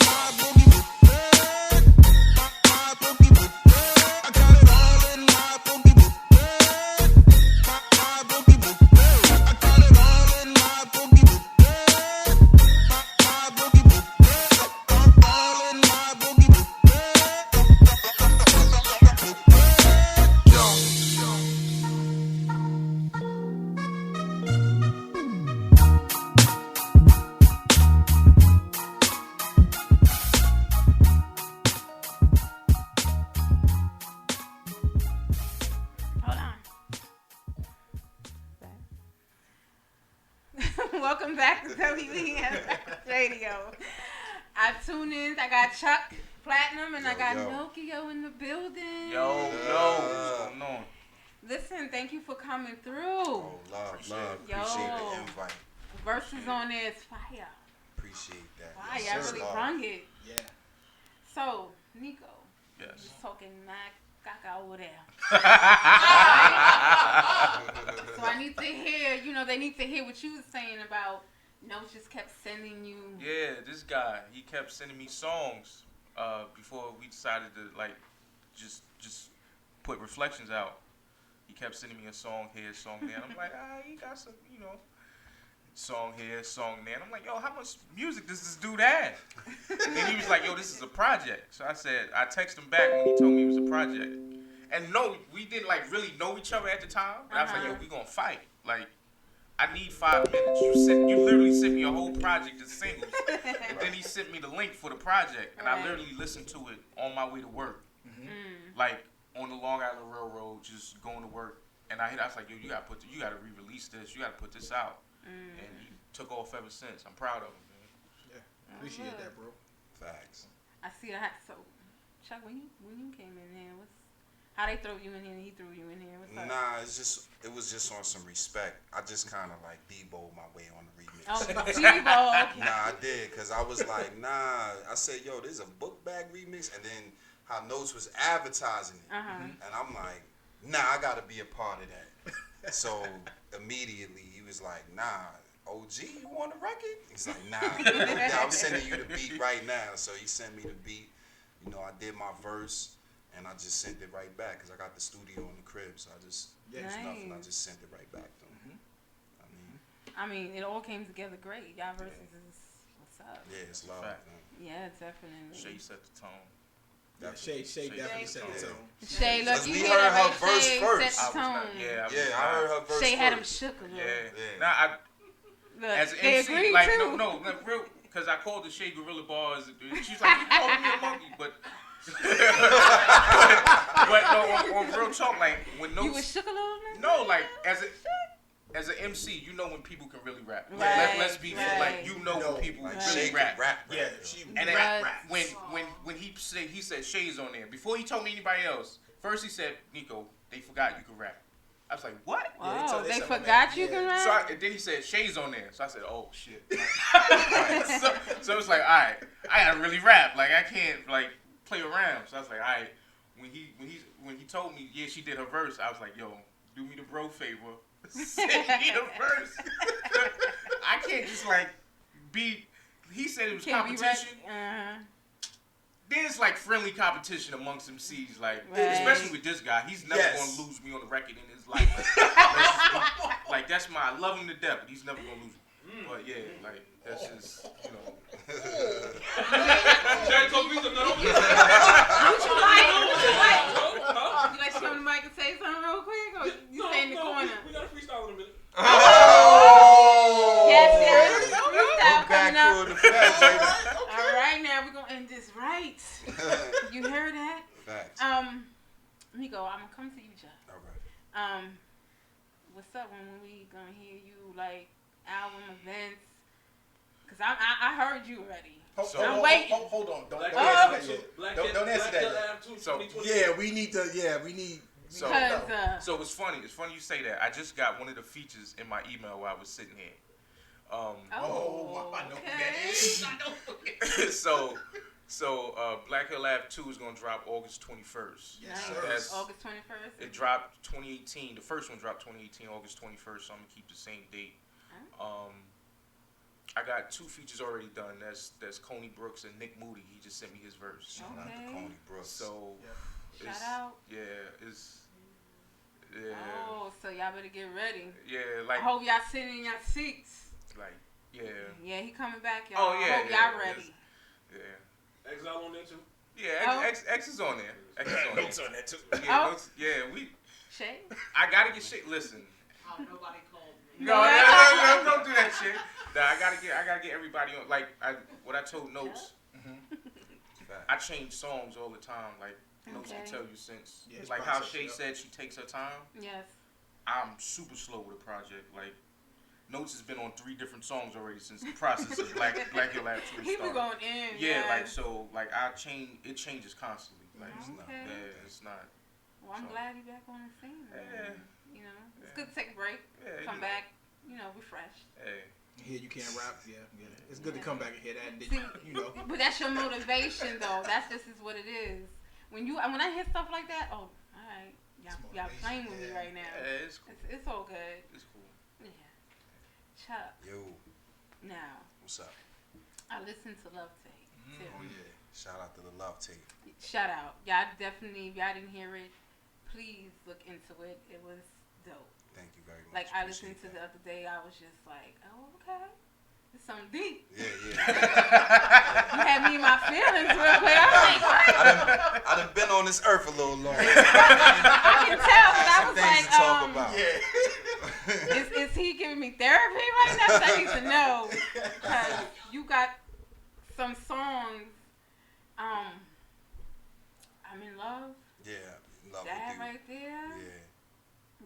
Welcome back to WEMS Radio. I tune in. I got Chuck Platinum and I got Nokio in the building. What's going on? Listen, thank you for coming through. Oh, love. Appreciate the invite. Verses on there is fire. Appreciate that. Fire, yes, I really brung it. Yeah. So, Nico. Yes. You was talking mad caca over there. So I need to hear, they need to hear what you was saying about Notes just kept sending you. Yeah, this guy, he kept sending me songs before we decided to just put Reflections out. He kept sending me a song here, a song there. And I'm like, he got some, song here, song there. And I'm like, yo, how much music does this dude have? And he was like, yo, this is a project. So I texted him back when he told me it was a project. And no, we didn't really know each other at the time. But I was like, yo, we gonna fight. I need 5 minutes. You literally sent me a whole project of singles. And then he sent me the link for the project. And I literally listened to it on my way to work. On the Long Island Railroad, just going to work. And I was like, yo, you gotta re-release this. You gotta put this out. And he took off ever since. I'm proud of him, man. Yeah, appreciate that, bro. Facts. I see that. So, Chuck, when you came in here, how they throw you in here and he threw you in here? What's up? Nah, it was just on some respect. I just kind of Debo my way on the remix. Oh, Debo. Okay. Nah, I did, because I was like, nah. I said, yo, this is a book bag remix. And then how Notes was advertising it. And I'm like, nah, I got to be a part of that. So immediately he was like, nah, OG, you want a record? He's like, nah, I'm sending you the beat right now. So he sent me the beat. I did my verse. And I just sent it right back because I got the studio in the crib, so I just nothing. I just sent it right back to him. I mean, it all came together great. Y'all versus is what's up. Yeah, it's love. Yeah, definitely. Shay set the tone. Yeah, Shay definitely set the tone. Shay, look, you we heard her verse Shay first. set the tone. I heard her verse Shay first. had him shook a little. Yeah. Nah, as an they MC, agreed too. no, real, because I called the Shay Gorilla Bars. She's like, you called me a monkey, but no, on real talk, when Notes, you was shook a little bit. No, as an MC, when people can really rap. Let's be when people really rap. Yeah, and then when he said Shay's on there. Before he told me anybody else, first he said, Nico, they forgot you can rap. I was like, what? Oh, they forgot you can rap? So then he said, Shay's on there. So I said, oh, shit. so it was like, all right, I gotta really rap. I can't, play around. So I was like, all right. When he told me, yeah, she did her verse, I was like, yo, do me the bro favor. Send me the verse. I can't just like be. He said it was competition. There's like friendly competition amongst MCs, like especially with this guy. He's never gonna lose me on the record in his life. Like that's my. I love him to death, but he's never gonna lose me. But yeah, like that's just you know. You like to come to the mic and say something real quick, or you stay in the corner? We got a freestyle in a minute. Yes. Freestyle coming up. All right, now we're gonna end this right. You heard that? Facts. Miko, I'm gonna come to you, Jeff. All right. What's up when we gonna hear you like album events? Cause I heard you already. I'm waiting. Hold on. Don't answer that yet. Don't answer that yet. So we need. So it's funny. It's funny you say that. I just got one of the features in my email while I was sitting here. I know who that is. So Black Hill Ave 2 is gonna drop August 21st. Yes, That's, August 21st. It dropped 2018. The first one dropped 2018, August 21st. So I'm gonna keep the same date. I got 2 features already done. That's Coney Brooks and Nick Moody. He just sent me his verse. Shout out to Coney Brooks. So shout out. Oh, so y'all better get ready. Yeah, like I hope y'all sitting in your seats. Like Yeah, he coming back, y'all. Oh yeah, I hope y'all ready. Exile on there too. Yeah, X is on there. X is on there. Notes on there too. Yeah, we. Shay. I gotta get shit. Listen. Oh, nobody called me. No, don't do that shit. Nah, I gotta get everybody on. Like what I told Notes. I change songs all the time. Like Notes can tell you since. Like how Shay said she takes her time. Yes. I'm super slow with a project. Like Notes has been on 3 different songs already since the process of Black Hill Ave 2 started. He be going in. Yeah, like so, like it changes constantly. Like it's not. Well, I'm glad you're back on the scene. Yeah. You know, it's good to take a break. Come back, refreshed. Hey. Here you can't rap. Yeah. It's good to come back and hear that. And then, But that's your motivation, though. That's just is what it is. When I hear stuff like that, all right, y'all playing with me right now. Yeah, it's cool. It's all good. It's cool. Yeah. Chuck. Yo. Now. What's up? I listened to Love Tape too. Oh yeah. Shout out to the Love Tape. Shout out. Y'all definitely, if y'all didn't hear it, please look into it. It was dope. Thank you very much. Like I listened to the other day, I was just like, oh okay. It's something deep. Yeah. You had me in my feelings real quick. I was like, what? I done been on this earth a little longer. I can tell, but I was things like, to talk about. Is he giving me therapy right now? So I need to know. Because you got some songs, I'm in love. Yeah, love that with you. right there. Yeah.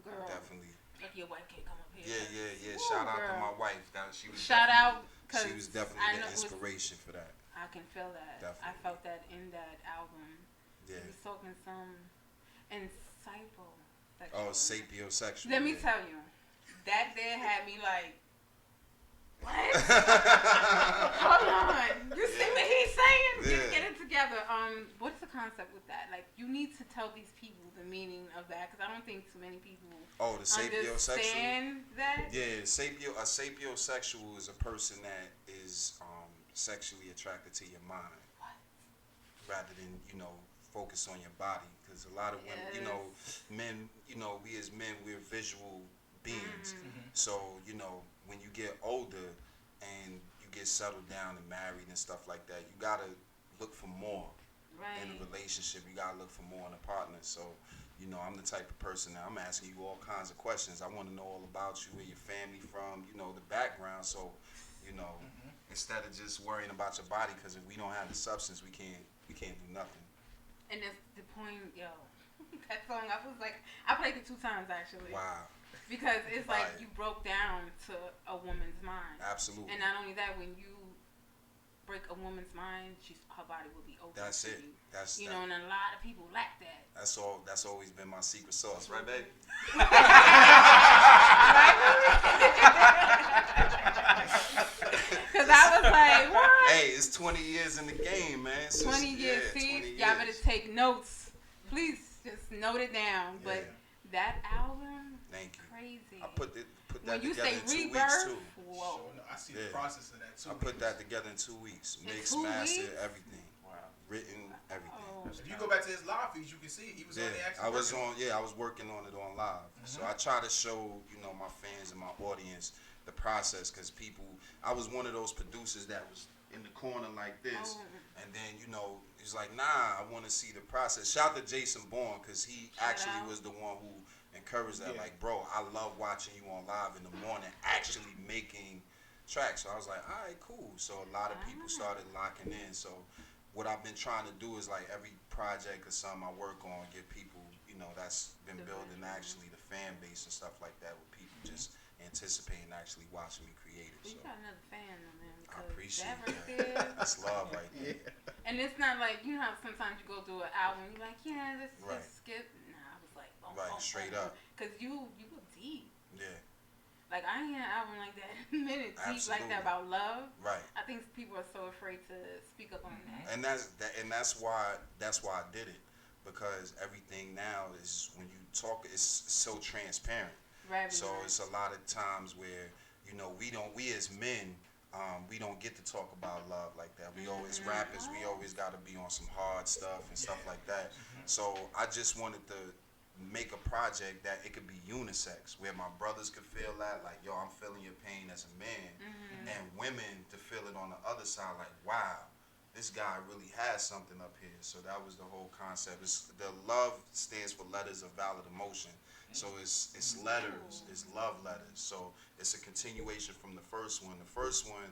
Girl. Definitely. Like your wife can't come up here. Yeah. Ooh, Shout out girl. to my wife. She was Shout out. She was definitely the inspiration for that. I can feel that. Definitely. I felt that in that album. Yeah. He was talking some insightful. Oh, sapiosexual. Let me tell you, that there had me like, what? Hold on. You see what he's saying? Yeah. Get it together. What's the concept with that? Like, you need to tell these people the meaning of that because I don't think too many people the sapiosexual. understand that. Yeah, a sapiosexual is a person that is sexually attracted to your mind, rather than focus on your body. Because a lot of women, men, we as men, we're visual beings. So when you get older and you get settled down and married and stuff like that, you gotta look for more in a relationship. You gotta look for more in a partner. So I'm the type of person that I'm asking you all kinds of questions. I want to know all about you, where your family from, the background. So instead of just worrying about your body, because if we don't have the substance, we can't do nothing. And that's the point, yo. That song, I was like, I played it 2 times actually. Wow. Because it's like you broke down to a woman's mind. Absolutely. And not only that, when you break a woman's mind, her body will be open. That's to it. you. And a lot of people lack that. That's always been my secret sauce, right, baby? Because I was like, what? Hey, it's 20 years in the game, man. 20 years. See, y'all better take notes. Please just note it down. But that album, Thank you. Crazy. I put that When you together say in 2 weeks rebirth, too. whoa. I see the process of that too. I put that together in 2 weeks. In Mixed, 2 mastered, weeks? everything. Wow. Written, everything. If you go back to his live feeds, you can see he was on the actual. I was working on it on live. So I try to show, my fans and my audience the process, because I was one of those producers that was in the corner like this, and then he's like, nah, I want to see the process. Shout out to Jason Bourne, because he actually was the one who encouraged that. Like, bro, I love watching you on live in the morning, actually making tracks. So I was like, all right, cool. So a lot of people started locking in. So what I've been trying to do is, like, every project or something I work on, get people, that's been building actually the fan base and stuff like that, with people just anticipating actually watching me create it. So you got another fan on there. I appreciate that. That's love right there. And it's not like, how sometimes you go through an album and you're like, yeah, let's skip. Nah, I was like, straight up. Because you go deep. Yeah. Like, I ain't had an album like that in a minute, deep like that about love. Right. I think people are so afraid to speak up on that. And that's why I did it, because everything now is, when you talk, it's so transparent. Right. So it's a lot of times where we as men, we don't get to talk about love like that. We always rappers, we always got to be on some hard stuff and stuff like that. So I just wanted to make a project that it could be unisex, where my brothers could feel that, like, yo, I'm feeling your pain as a man, and women to feel it on the other side, like, wow, this guy really has something up here. So that was the whole concept. The love stands for letters of valid emotion. So it's letters, it's love letters. So it's a continuation from the first one. The first one,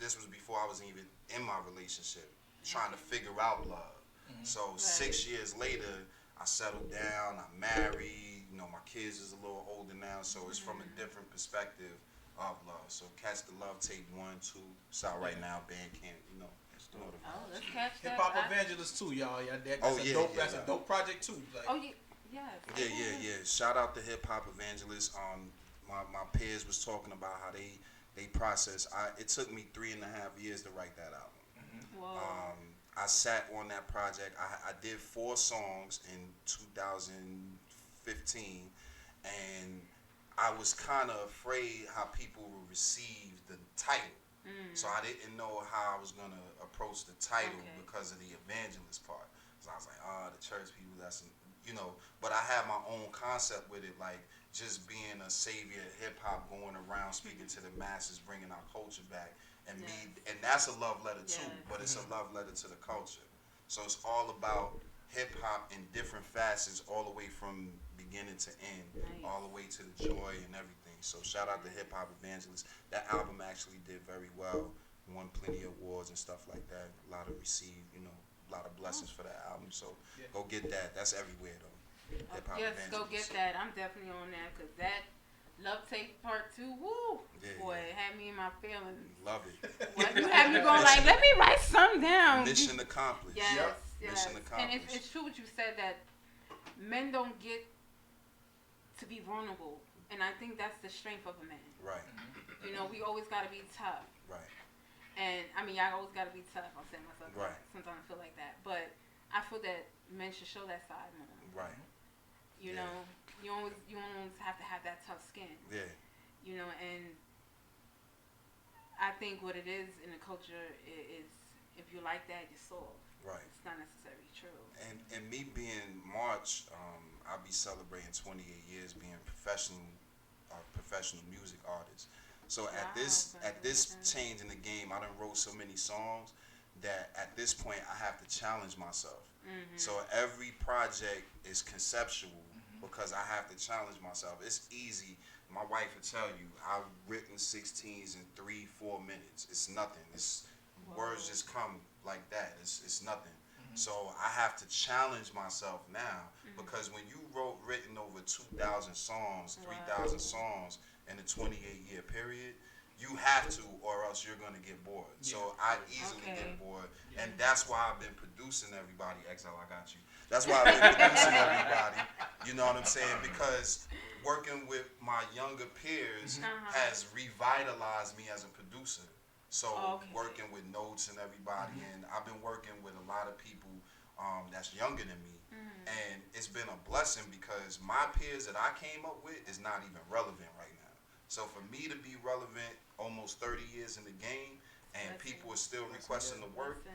this was before I was even in my relationship, trying to figure out love. So 6 years later, I settled down, I'm married, my kids is a little older now, so it's from a different perspective of love. So catch the Love Tape 1, 2, it's out right now, Bandcamp, let's catch that. Hip Hop Evangelist too, y'all. That's a dope project too. Like, Yeah. Shout out to Hip Hop Evangelist. My peers was talking about how they process. It took me 3.5 years to write that album. I sat on that project. I did 4 songs in 2015, and I was kind of afraid how people would receive the title. So I didn't know how I was gonna approach the title because of the evangelist part. So I was like, the church people, but I had my own concept with it, like just being a savior of hip hop, going around speaking to the masses, bringing our culture back, and and that's a love letter too, but it's a love letter to the culture. So it's all about hip hop in different facets, all the way from beginning to end, all the way to the joy and everything. So shout out to Hip Hop Evangelist. That album actually did very well, won plenty of awards and stuff like that. A lot of a lot of blessings for that album. So go get that. That's everywhere though. Hip Hop Evangelist. Go get that. I'm definitely on that, because that Love Tape Part 2, woo! Boy, it had me in my feelings. Love it. You had me going like, let me write something down. Mission accomplished. Yes. Mission accomplished. And it's true what you said, that men don't get to be vulnerable. And I think that's the strength of a man. Right. We always got to be tough. Right. And, I mean, y'all always got to be tough. I'm saying myself. Right. Sometimes I feel like that. But I feel that men should show that side more. Right. You know, you always have to have that tough skin. Yeah. And I think what it is in the culture is, if you like that, you're soft. Right. It's not necessarily true. And me being March, I'll be celebrating 28 years being professional music artist. So at this change in the game, I done wrote so many songs that at this point I have to challenge myself. So every project is conceptual, because I have to challenge myself. It's easy. My wife will tell you, I've written 16s in 3-4 minutes. It's nothing. Words just come like that. It's nothing. So I have to challenge myself now, because when you written over 2,000 songs, 3,000 songs in a 28-year period, you have to, or else you're going to get bored. So I easily get bored, and that's why I've been producing everybody. Exile, I got you. That's why I've been producing everybody. You know what I'm saying? Because working with my younger peers has revitalized me as a producer. So working with Notes and everybody, and I've been working with a lot of people that's younger than me, And it's been a blessing because my peers that I came up with is not even relevant right now. So for me to be relevant almost 30 years in the game and people are still requesting the work,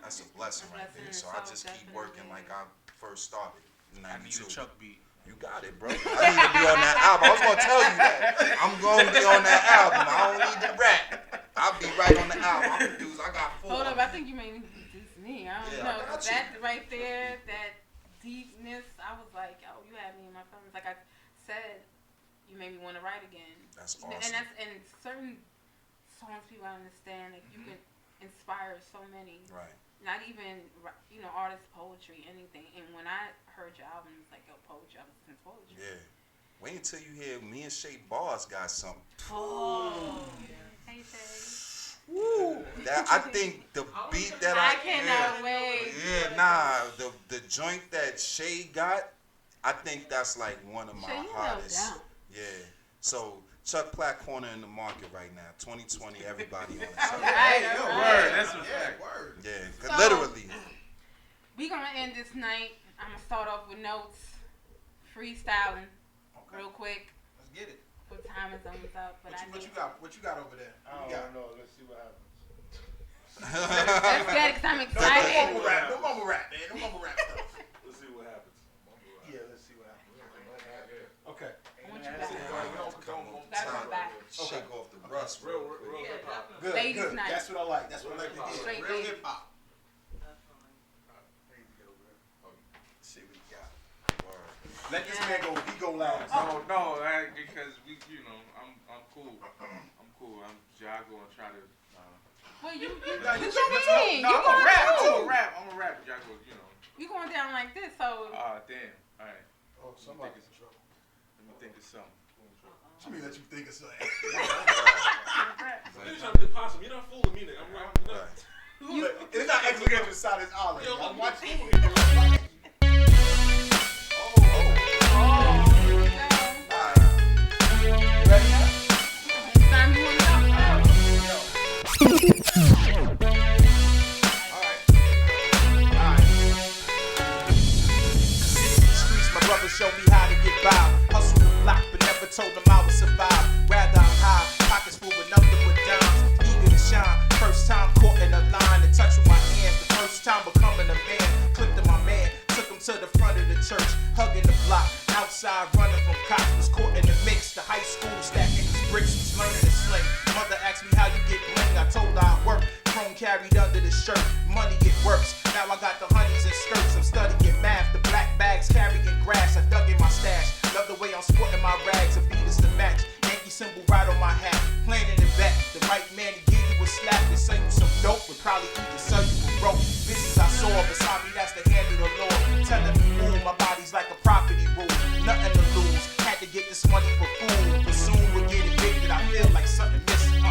that's a blessing right there. So I just keep working like I first started in I need a 92. Chuck beat. You got it, bro. I need to be on that album. I was going to tell you that. I'm going to be on that album. I don't need the rap. I'll be right on the album. I'm produced. I got 4. Hold up, I think you made me produce me. I don't know. I got That right there, that deepness, I was like, oh, you had me in my feelings. Like I said, you made me want to write again. That's awesome. And certain songs people understand, like you can inspire so many. Right. Not even, artist poetry, anything. And when I heard your album, it was like, poetry, I was listening to poetry. Yeah. Wait until you hear me and Shay Bars got something. Oh. Hey, Shay. Woo. I think the beat that I cannot wait. Yeah, nah. The joint that Shay got, I think that's like one of my hottest. Yeah. So Chuck Platt Corner in the market right now. 2020, everybody on it. Word, that's a fact. Word. Yeah, So, literally. We gonna end this night. I'm gonna start off with notes, freestyling, real quick. Let's get it. What time is almost up? But What you got? What you got over there? I don't know. Let's see what happens. Let's get it, cause I'm excited. No mumble rap, man. No mumble rap stuff. Let's see what happens. Yeah, let's see what happens. Okay. I want you back. Gotta come back. Shake off the rust. Real hip hop. Good, Ladies good. night. That's what I like. That's what I like to Straight hear. Real ladies. hip hop. See what you got. Let this man go. He go loud. No, because I'm cool. I'm cool. I'm Jago and try to. Well, you No, what you no, mean? no, You I'm going a rap. through. I'm a rap. Jago, You going down like this, so. Damn. All right. Oh, somebody's in trouble. Let me think of something. What you mean let you think of something? You're trying to be possum. You're not fooling me, nigga. I'm right. It's not extra side. It's olive. I'm watching. Show me how to get by. Hustle the block, but never told them I would survive. Rather I'm high, pockets full of nothing but dimes. Eager to shine, first time caught in a line. To touch with my hands, the first time becoming a man. Clicked to my man, took him to the front of the church. Hugging the block, outside running from cops. Was caught in the mix, the high school stacking these bricks. Was learning to sling. Mother asked me how you get bling. I told her I work. Chrome carried under the shirt. Money it works. Now I got the honeys and skirts. I'm studying math. The black bags carrying grass. I dug in my stash. Love the way I'm sporting my rags. Adidas to match. Yankee symbol right on my hat. Planning it back. The right man to give you a slap. To sell you some dope. Would probably even sell you a rope. Business I saw beside me. That's the hand of the Lord. Telling me move. My body's like a property rule. Nothing to lose. Had to get this money for food. But soon we'll get evicted. I feel like something missing.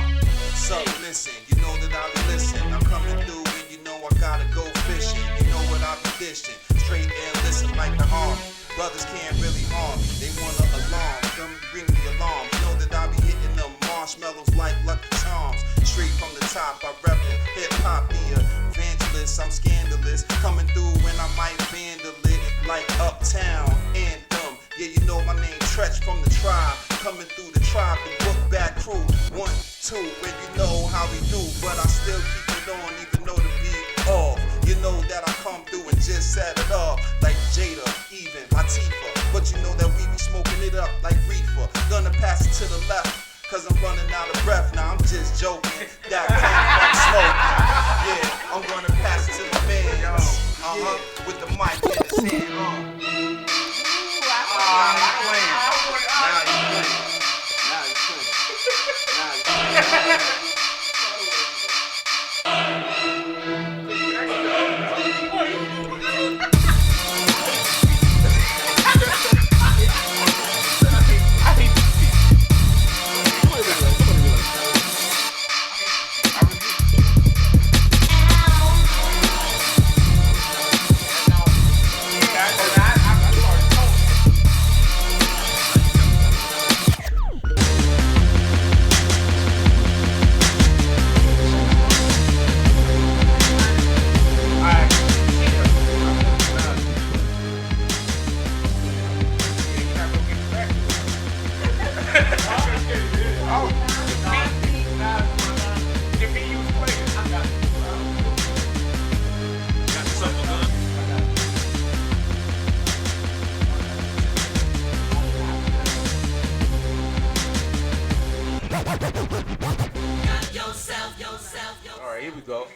So listen, you know that I'll be listening. I'm coming through and you know I gotta go fishing. You know what I'll be dishing. Straight and listen like the army. Brothers can't really harm me. They want an alarm. Come bring the alarm. You know that I'll be hitting them marshmallows like Lucky Charms. Straight from the top, I reppin' hip hop, the evangelist. I'm scandalous. Coming through when I might vandal it like Uptown Anthem. Yeah, you know my name Tretch from the tribe. Coming through the tribe, the book back crew. 1, 2, and you know how we do. But I still keep it on, even though the beat off. You know that I come through and just set it off. Like Jada, even Latifah. But you know that we be smoking it up like reefer. Gonna pass it to the left, cause I'm running out of breath. Now I'm just joking. That I'm smoking. Yeah, I'm gonna pass it to the man. With the mic in his hand. Now he's playing. Here we go.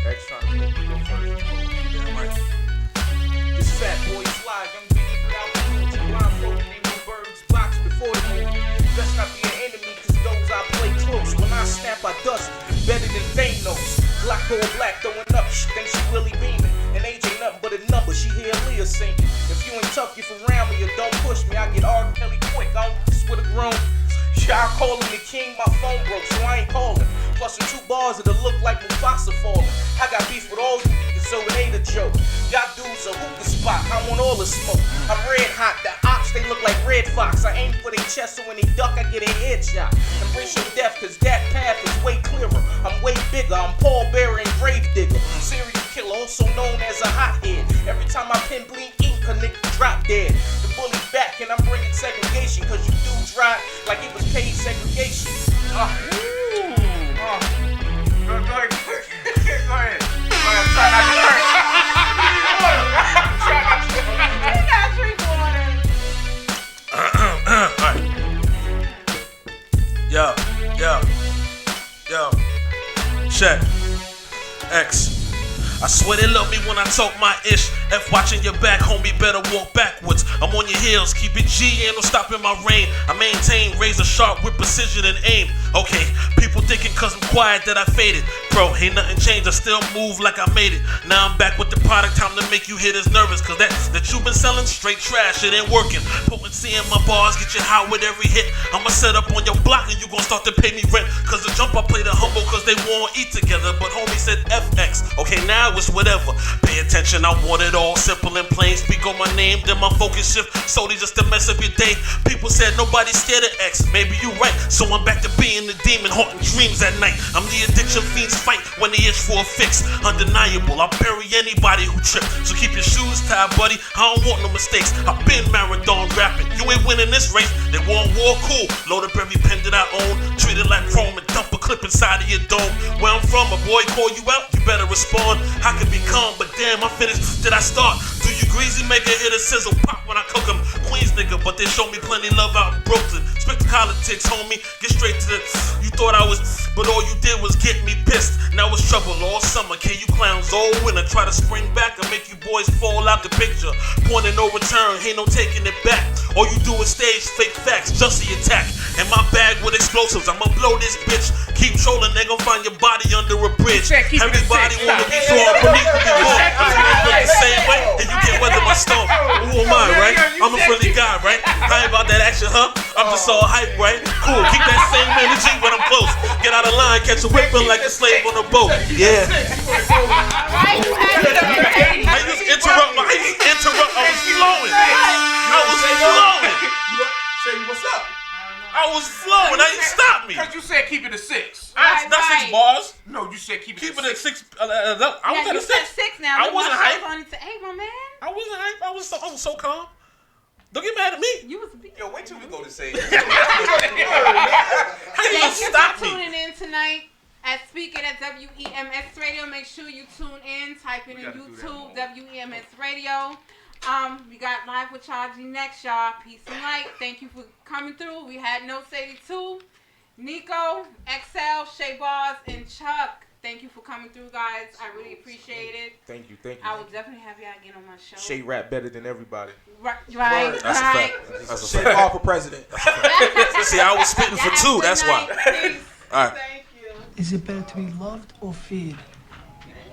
X trying to go first. Damn right. This fat boy fly, young baby without the moon. Blindfolded, ain't no birds box before the moon. Best not be an enemy, cause those I play close. When I snap, I dust better than Thanos. Black or black, throwing up, she thinks she really beaming. And age ain't nothing but a number, she hear Leah singing. If you ain't tough, you from around me or don't push me. I get R. Kelly quick, I don't mess with a grown. Yeah, I call him the king, my phone broke, so I ain't calling. Plus in 2 bars, it'll look like Mufasa falling. I got beef with all you niggas, so it ain't a joke. Y'all dudes a hookah spot, I want all the smoke. I'm red hot, the ops, they look like Red Fox. I aim for their chest, so when they duck, I get a headshot. Embrace your death, cause that path is way clearer. I'm way bigger, I'm Paul Bearer and Grave Digger. Serial killer, also known as a hothead. Every time I pin bleed ink, a nigga drop dead. The bully back, and I'm bringing segregation, cause you dudes ride like it was paid segregation. Go ahead. Go ahead. Try not to curse. Try not to curse. Alright. Yo. Check. X. I swear they love me when I talk my ish. F watching your back, homie, better walk backwards. I'm on your heels, keep it G, ain't no stopping my reign. I maintain razor sharp with precision and aim. Okay, people thinking cause I'm quiet that I faded. Bro, ain't nothing changed, I still move like I made it. Now I'm back with the product, time to make you hitters nervous. Cause that you've been selling, straight trash, it ain't working. Potency in my bars, get you hot with every hit. I'ma set up on your block and you gon' start to pay me rent. Cause the jump I play the humble cause they won't eat together. But homie said FX, okay now it's whatever. Pay attention, I want it all simple and plain. Speak on my name, then my focus shift. Solely just to mess up your day. People said nobody's scared of X, maybe you right. So I'm back to being the demon, haunting dreams at night. I'm the addiction fiends fight when they itch for a fix. Undeniable, I'll bury anybody who trip. So keep your shoes tied, buddy, I don't want no mistakes. I've been marathon rapping, you ain't winning this race. They want war, cool, load up every pen that I own. Treat it like chrome and dump a clip inside of your dome. Where I'm from, a boy call you out, you better respond. I can be calm, but damn, I finished, did I start? Do you greasy, make a hit a sizzle pop when I cook them. Queens nigga, but they show me plenty love out in Brooklyn. Spit the politics, homie, get straight to the. You thought I was, but all you did was get me pissed. Now it's trouble all summer, can you clowns all winter? Try to spring back and make you boys fall out the picture. Point of no return, ain't no taking it back. All you do is stage fake facts, just the attack. And my bag with explosives, I'ma blow this bitch. Keep trolling, they gon' find your body under a bridge. Everybody wanna be thrown beneath the wall. The same way, and you can't weather my storm. Who am I, right? I'm a friendly guy, right? I ain't about that action, huh? I'm just all hype, right? Cool, keep that same energy when I'm close. Get out of line, catch a whipping like a slave on a boat. Yeah. I just interrupt. I was flowing. Say what's up? I was flowing. I didn't stop me. Cause you said keep it a 6. That's 6 bars. No, you said keep it at 6. I was at a 6. Said 6 now. I wasn't hype. On it to 8, my man. I wasn't hype. I was so calm. Don't get mad at me. You was Yo, wait till we go to say. Thank you for tuning in tonight at Speak It at WEMS Radio. Make sure you tune in. Type it in YouTube, WEMS Radio. We got Live with Chargy next, y'all. Peace and light. Thank you for coming through. We had Notes 82, Nico, XL, Shay Bars, and Chuck. Thank you for coming through, guys. I really appreciate it. Thank you. I will definitely have y'all again on my show. Shay rap better than everybody. Right. That's a fact. That's a Shay fact. Ball for president. See, I was spitting for 2. That's why. All right. Thank you. Is it better to be loved or feared?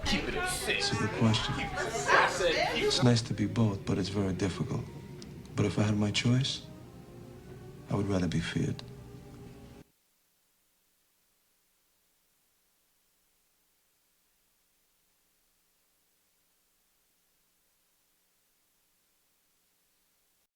Keep it at 6. That's a good question. It's nice to be both, but it's very difficult. But if I had my choice, I would rather be feared.